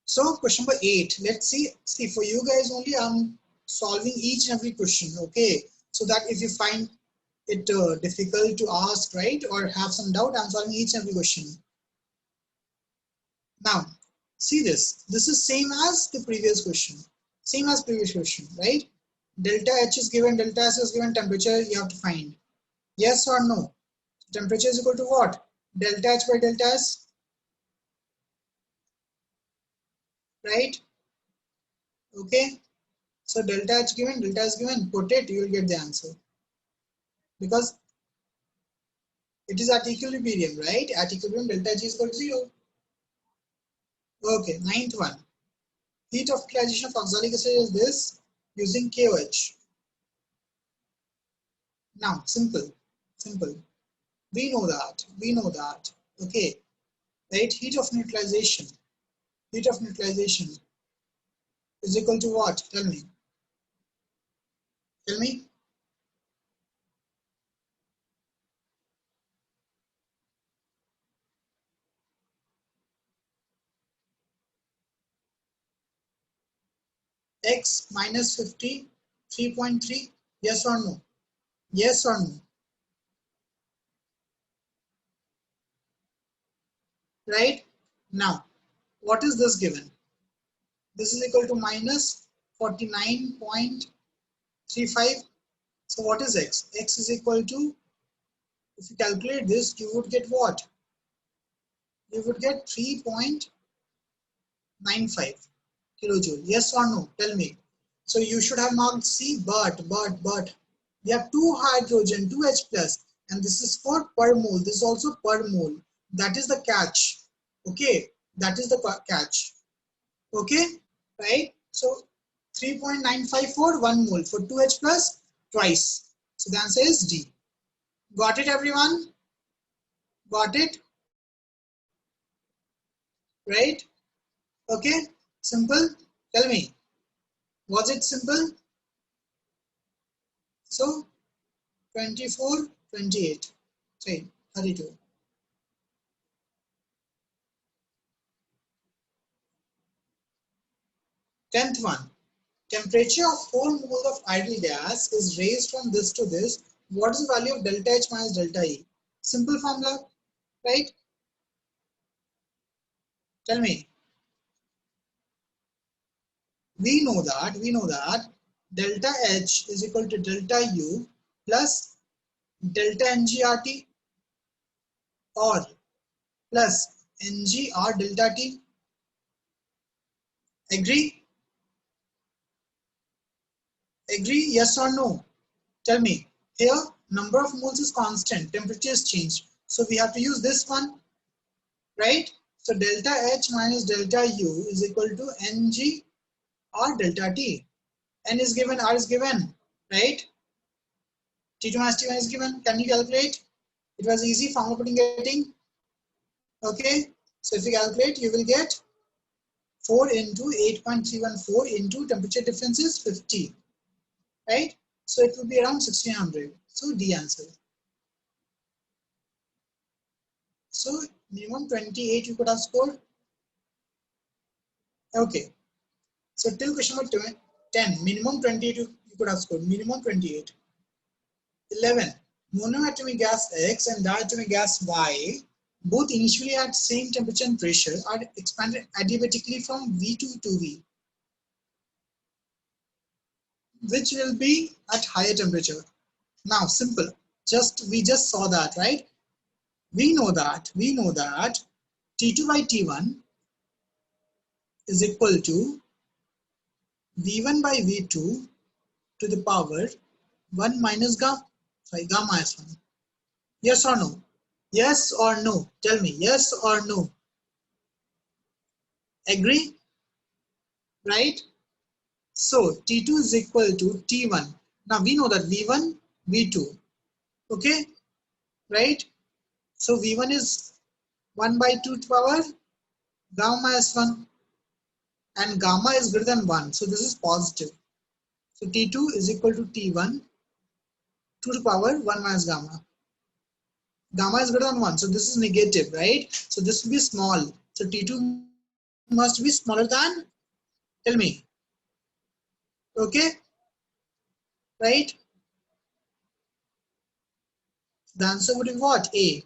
So question number 8. Let's see. See, for you guys only, I'm solving each and every question. Okay. So that if you find it difficult to ask, right, or have some doubt, I'm solving each and every question. Now, see this. This is same as the previous question. Same as previous question, right? Delta H is given, delta S is given, temperature you have to find. Yes or no? Temperature is equal to what? Delta H by delta S, right? Okay. So delta H given, delta S given, put it, you will get the answer. Because it is at equilibrium, right? At equilibrium, delta H is equal to 0. Okay, ninth one. Heat of utilization of oxalic acid is this using KOH. Now, simple, simple. We know that. Okay, right? Heat of neutralization is equal to what? Tell me. Tell me. X minus 50, 3.3. Yes or no? Yes or no? Right? Now, what is this given? This is equal to minus 49.35. So what is X? X is equal to, if you calculate this, you would get what? You would get 3.95 kilojoule. Yes or no? Tell me. So you should have marked C, but we have two hydrogen, 2H plus, and this is for per mole. This is also per mole. That is the catch. Okay, that is the catch. Okay, right? So 3.95 for 1 mole, for 2H plus twice. So the answer is D. Got it, everyone? Got it? Right? Okay, simple. Tell me, was it simple? So 24, 28, sorry, 32. 10th one. Temperature of 4 moles of ideal gas is raised from this to this. What is the value of delta H minus delta E? Simple formula, right? Tell me. We know that delta H is equal to delta U plus delta NGRT or plus NGR delta T. Agree? Agree? Yes or no? Tell me. Here, number of moles is constant, temperature is changed. So we have to use this one, right? So delta H minus delta U is equal to Ng or delta T. N is given, R is given, right? T2 minus T1 is given. Can you calculate? It was easy formula putting getting. Okay. So if you calculate, you will get 4 into 8.314 into temperature difference is 50, right? So it will be around 1600. So D answer. So minimum 28 you could have scored. Okay. So till question number 10, minimum 28 you could have scored. Minimum 28. 11. Monoatomic gas X and diatomic gas Y, both initially at same temperature and pressure, are expanded adiabatically from V2 to V, which will be at higher temperature. Now, simple. We just saw that, right? We know that T2 by T1 is equal to V1 by V2 to the power 1 minus gamma S1. Yes or no? Yes or no? Tell me, yes or no? Agree? Right? So T2 is equal to T1. Now we know that V1, V2. Okay? Right? So V1 is 1 by 2 to power gamma S1, and gamma is greater than 1. So this is positive. So T2 is equal to T1 to the power 1 minus gamma. Gamma is greater than 1. So this is negative, right? So this will be small. So T2 must be smaller than, tell me. Okay? Right? The answer would be what? A.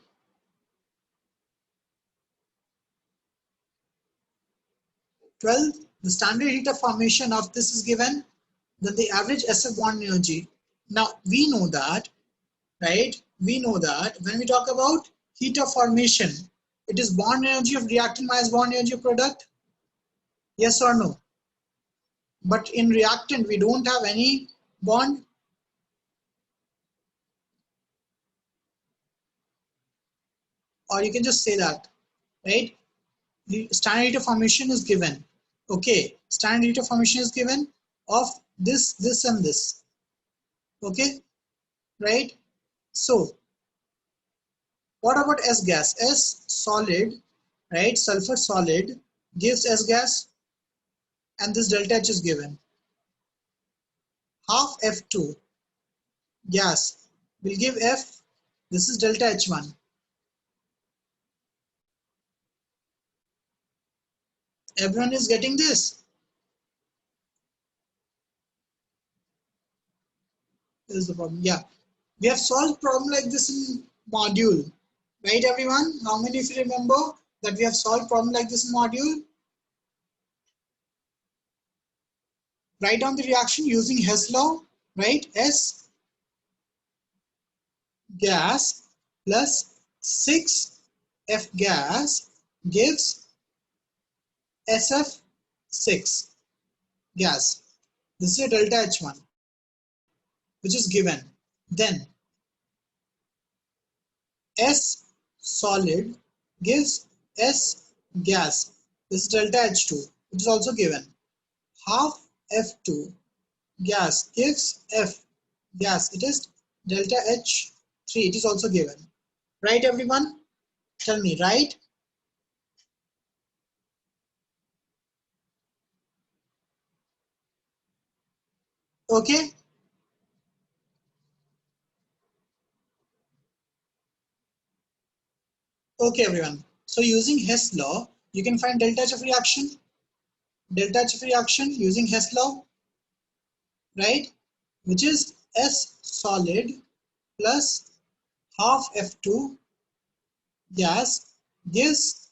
12. The standard heat of formation of this is given. Then the average SF bond energy. Now we know that, right? We know that when we talk about heat of formation, it is bond energy of reactant minus bond energy of product. Yes or no? But in reactant, we don't have any bond. Or you can just say that, right? The standard heat of formation is given. Okay, standard heat of formation is given of this, this, and this. Okay, right? So what about S gas? S solid, right? Sulfur solid gives S gas, and this delta H is given. Half F2 gas will give F. This is delta H1. Everyone is getting this? This is the problem. Yeah. We have solved problem like this in module. Right, everyone? How many of you remember that we have solved problem like this in module? Write down the reaction using Hess law, right? S gas plus 6 F gas gives SF6 gas. This is a delta H1, which is given. Then S solid gives S gas. This is delta H2, which is also given. Half F2 gas gives F gas. It is delta H3. It is also given. Right, everyone? Tell me, right? Okay. Okay, everyone. So using Hess law, you can find delta H of reaction. Delta H of reaction using Hess law, right? Which is S solid plus half F2 gas gives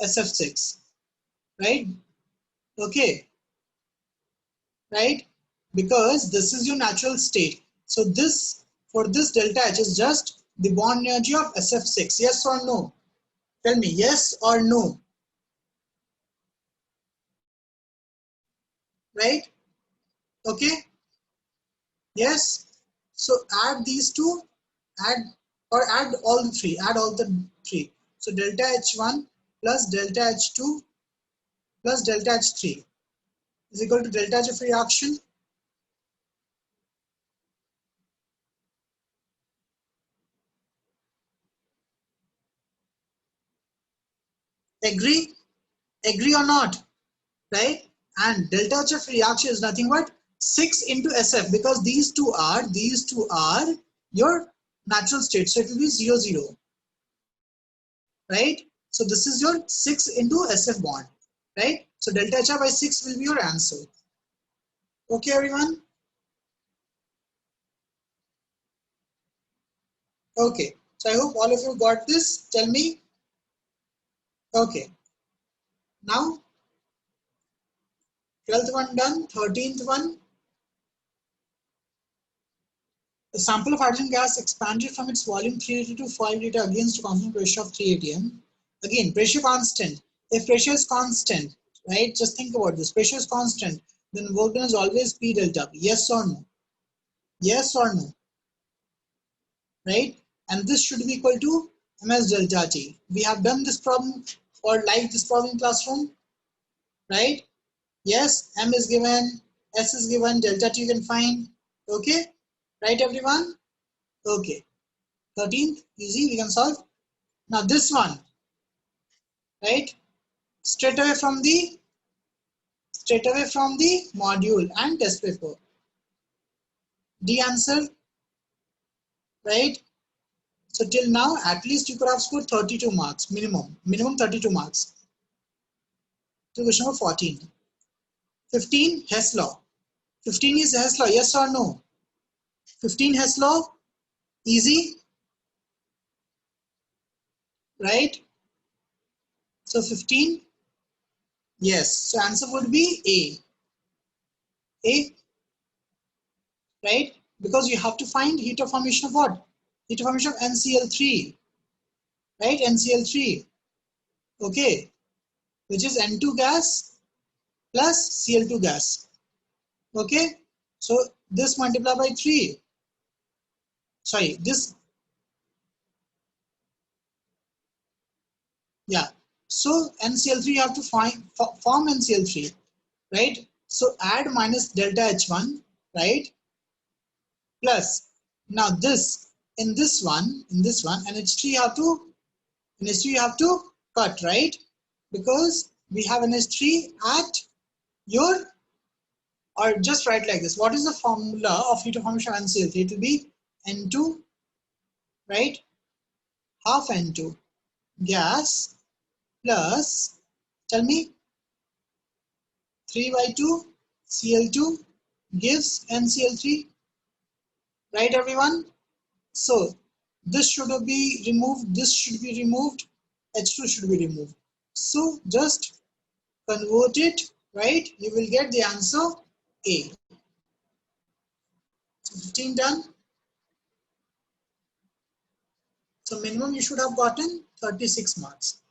SF6, right? Okay, right? Because this is your natural state. So this, for this delta H is just the bond energy of SF6. Yes or no? Tell me, yes or no? Right? Okay? Yes? So add these two, add all the three, add all the three. So delta H1 plus delta H2 plus delta H3 is equal to delta H of reaction. Agree? Agree or not? Right? And delta H of reaction is nothing but 6 into SF, because these two are your natural state. So it will be 0, 0. Right? So this is your 6 into SF bond. Right? So delta H by 6 will be your answer. Okay, everyone? Okay. So I hope all of you got this. Tell me. Okay. Now, 12th one done. 13th one. A sample of hydrogen gas expanded from its volume 380 to 5 liter against a constant pressure of 3 atm. Again, pressure constant. If pressure is constant, right? Just think about this. Pressure is constant, then work done is always P delta P. Yes or no? Yes or no? Right? And this should be equal to ms delta T. We have done this problem or like this problem in classroom, right? Yes, m is given, s is given, delta T you can find. Okay? Right, everyone? Okay. 13th, easy, we can solve. Now this one, right? Straight away from the module and test paper. D answer, right? So till now, at least you could have scored 32 marks, minimum 32 marks. So question number 14. 15, Hess law. 15 is Hess law, yes or no? 15 Hess law, easy, right? So 15, yes. So answer would be A, right? Because you have to find heat of formation of what? Heat of formation of NCl3, right? NCl3, okay, which is N2 gas plus Cl2 gas, okay? So this multiplied by 3, sorry, this, yeah. So NCl3 you have to find, form NCl3, right? So add minus delta H1, right? Plus, now this, in this one, NH3 you have to, NH3 you have to cut, right? Because we have NH3 at your, or just write like this. What is the formula of heat of formation of NCl3? It will be N2, right? Half N2 gas plus, tell me, 3 by 2 Cl2 gives NCl3, right, everyone? So this should be removed, this should be removed, H2 should be removed. So just convert it, right? You will get the answer A. So 15 done. So minimum you should have gotten 36 marks.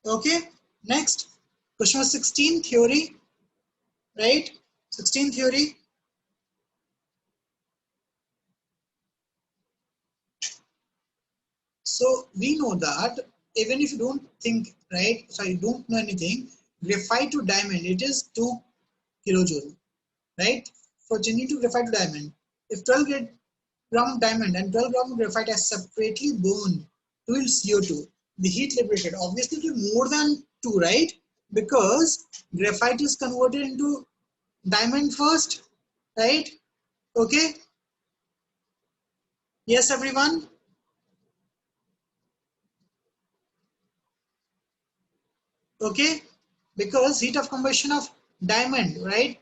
Okay, next, question 16, theory, right? 16 theory. So we know that even if you don't think, right, so you don't know anything, graphite to diamond, it is 2 kilojoule, right? For changing to graphite to diamond, if 12 gram of diamond and 12 gram of graphite are separately burned to yield CO2, the heat liberated obviously will be more than 2, right? Because graphite is converted into diamond first, right? Okay, yes, everyone. Okay, because heat of combustion of diamond, right?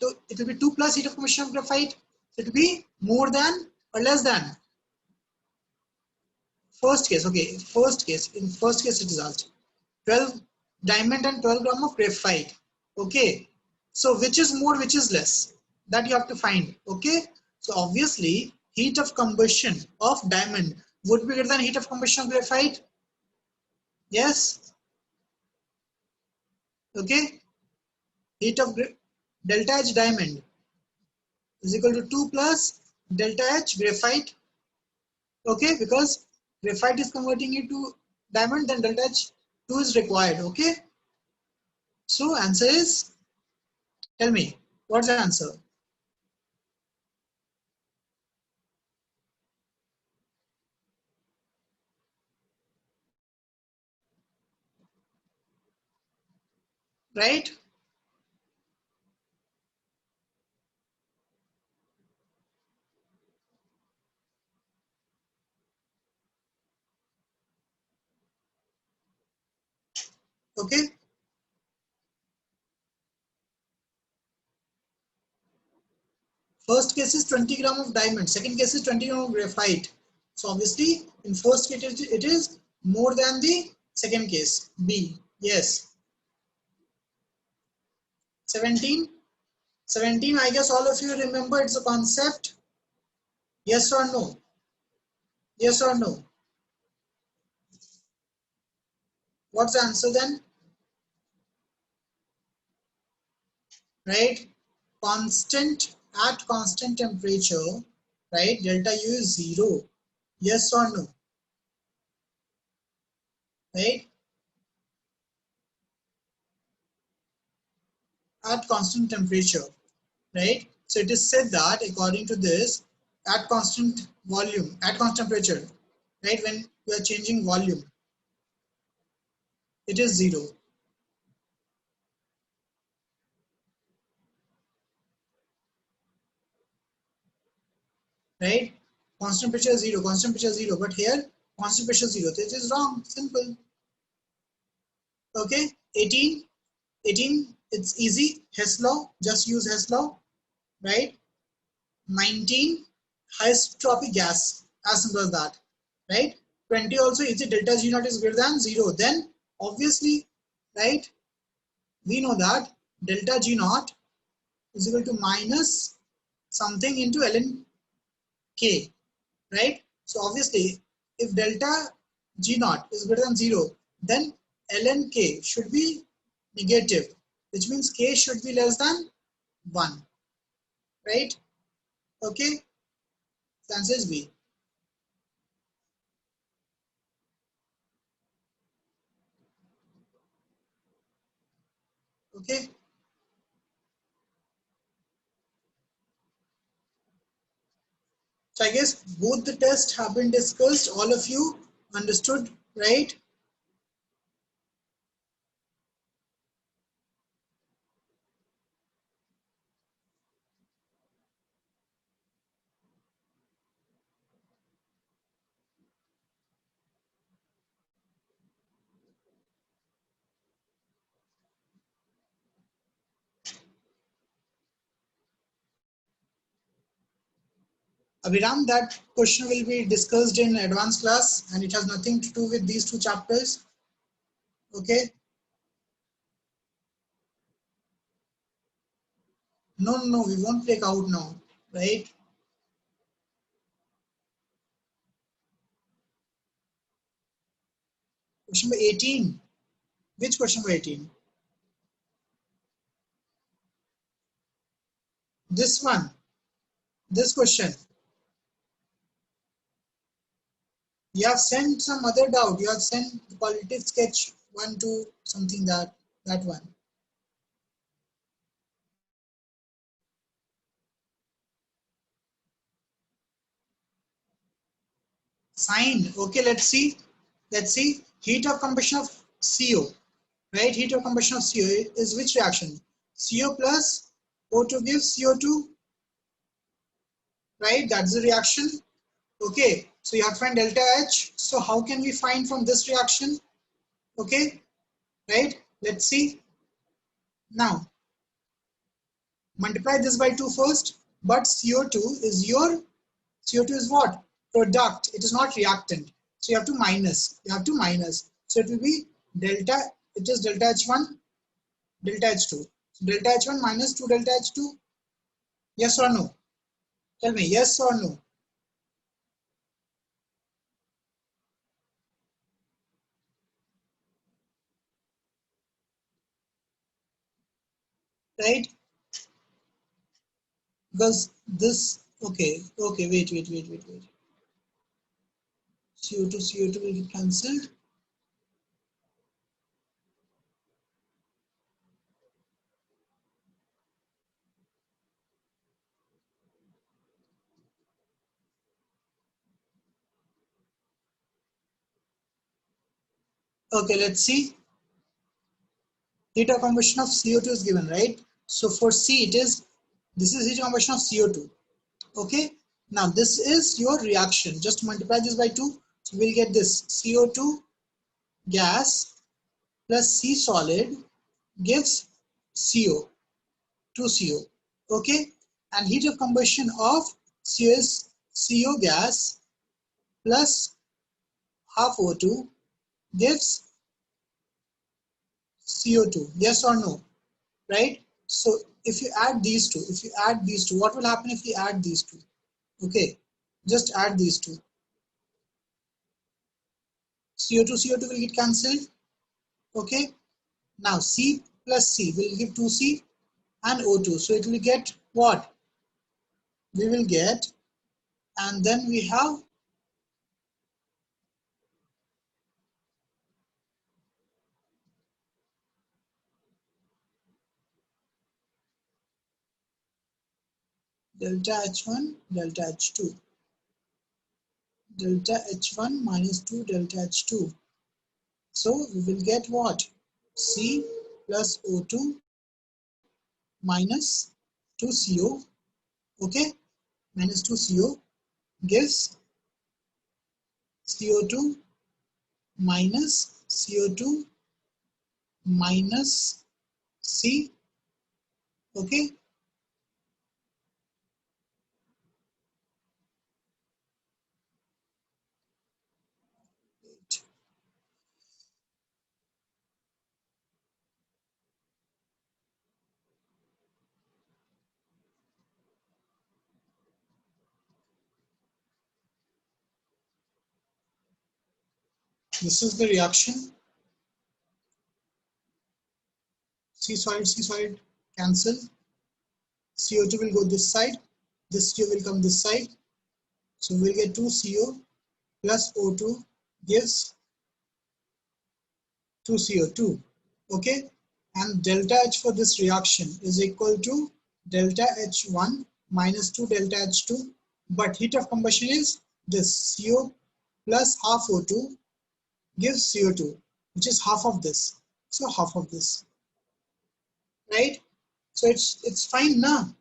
So it will be 2 plus heat of combustion of graphite. So it will be more than or less than. First case, okay, in first case it is asked 12 diamond and 12 gram of graphite. Okay, so which is more, which is less? That you have to find. Okay, so obviously heat of combustion of diamond would be greater than heat of combustion of graphite. Yes, okay, heat of delta H diamond is equal to 2 plus delta H graphite. Okay, because graphite is converting it to diamond, then delta H2 is required. Okay. So answer is, tell me, what's the answer? Right? Okay. First case is 20 gram of diamond. Second case is 20 gram of graphite. So obviously, in first case it is more than the second case. B. Yes. 17. 17. I guess all of you remember it's a concept. Yes or no? Yes or no? What's the answer then? Right? Constant at constant temperature, right? Delta U is 0. Yes or no? Right? At constant temperature, right? So it is said that according to this, at constant volume, at constant temperature, right? When we are changing volume, it is 0. Right? Constant pressure 0, constant pressure 0, but here constant pressure 0. This is wrong. Simple. Okay. 18. 18. It's easy. Hess law. Just use Hess law. Right? 19. Isotropic gas. As simple as that. Right? 20 also, if the delta G naught is greater than 0, then obviously, right, we know that delta G naught is equal to minus something into ln K, right? So obviously, if delta G naught is greater than 0, then ln K should be negative, which means K should be less than 1, right? Okay, the answer is B. Okay, so I guess both the tests have been discussed. All of you understood, right? Abhiram, that question will be discussed in advanced class and it has nothing to do with these two chapters. Okay. No, no, no, we won't take out now, right? Question number 18. Which question number 18? This one. This question. You have sent some other doubt. You have sent the qualitative sketch 1, 2, something that one. Sign. Okay, let's see. Let's see. Heat of combustion of CO. Right? Heat of combustion of CO is which reaction? CO plus O2 gives CO2. Right? That's the reaction. Okay. So you have to find delta H. So how can we find from this reaction? Okay. Right? Let's see. Now, multiply this by 2 first. But CO2 is your, CO2 is what? Product. It is not reactant. So you have to minus. You have to minus. So it will be delta, it is delta H1, delta H2. So delta H1 minus 2 delta H2. Yes or no? Tell me, yes or no? Right? Because this, okay, wait. CO2 will get cancelled. Okay, let's see. Heat of combustion of CO2 is given, right? So for C, this is heat of combustion of CO2. Okay, now this is your reaction. Just multiply this by 2. So we'll get this CO2 gas plus C solid gives CO, 2CO. Okay, and heat of combustion of CO gas plus half O2 gives CO2. Yes or no? Right? So if you add these two, what will happen if we add these two? Okay, just add these two. CO2 will get cancelled. Okay, now C plus C will give 2C and O2. So it will get what? We will get, and then we have delta H1, delta H2. Delta H1 minus 2 delta H2. So we will get what? C plus O2 minus 2CO, okay, minus 2CO gives CO2 minus CO2 minus C, okay. This is the reaction. C solid cancel. CO2 will go this side. This CO will come this side. So we'll get 2CO plus O2 gives 2CO2. Okay. And delta H for this reaction is equal to delta H1 minus 2 delta H2. But heat of combustion is this CO plus half O2 gives CO2, which is half of this. So half of this. Right? So it's fine now.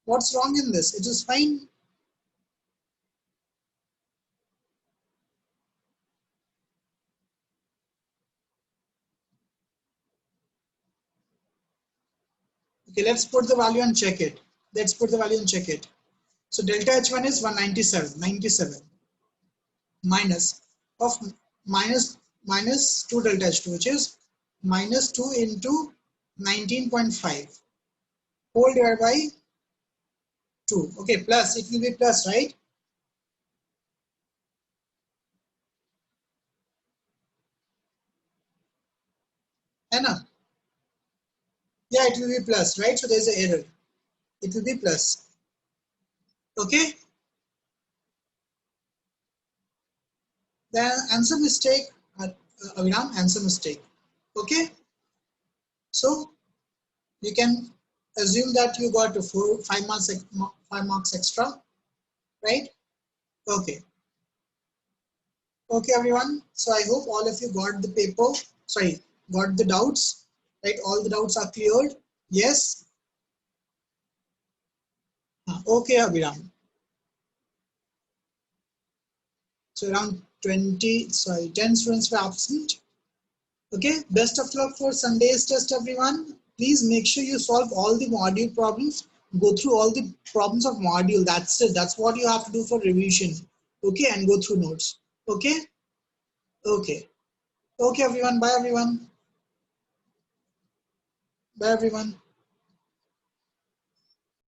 What's wrong in this? It is fine. Okay, let's put the value and check it. Let's put the value and check it. So delta H1 is 197, minus of minus 2 delta H2, which is minus 2 into 19.5 whole divided by 2. Okay, plus, it will be plus, right? Anna? Yeah, it will be plus, right? So there's an error. It will be plus. Okay? The answer mistake, Avinam, answer mistake. Okay? So you can assume that you got 5 marks extra, right? Okay. Okay, everyone. So I hope all of you got the paper. Sorry, got the doubts. Right? All the doubts are cleared. Yes. Okay, Abhiram. So around 10 students were absent. Okay. Best of luck for Sunday's test, everyone. Please make sure you solve all the module problems. Go through all the problems of module. That's it. That's what you have to do for revision. Okay, and go through notes. Okay. Okay. Okay, everyone. Bye, everyone. Bye, everyone.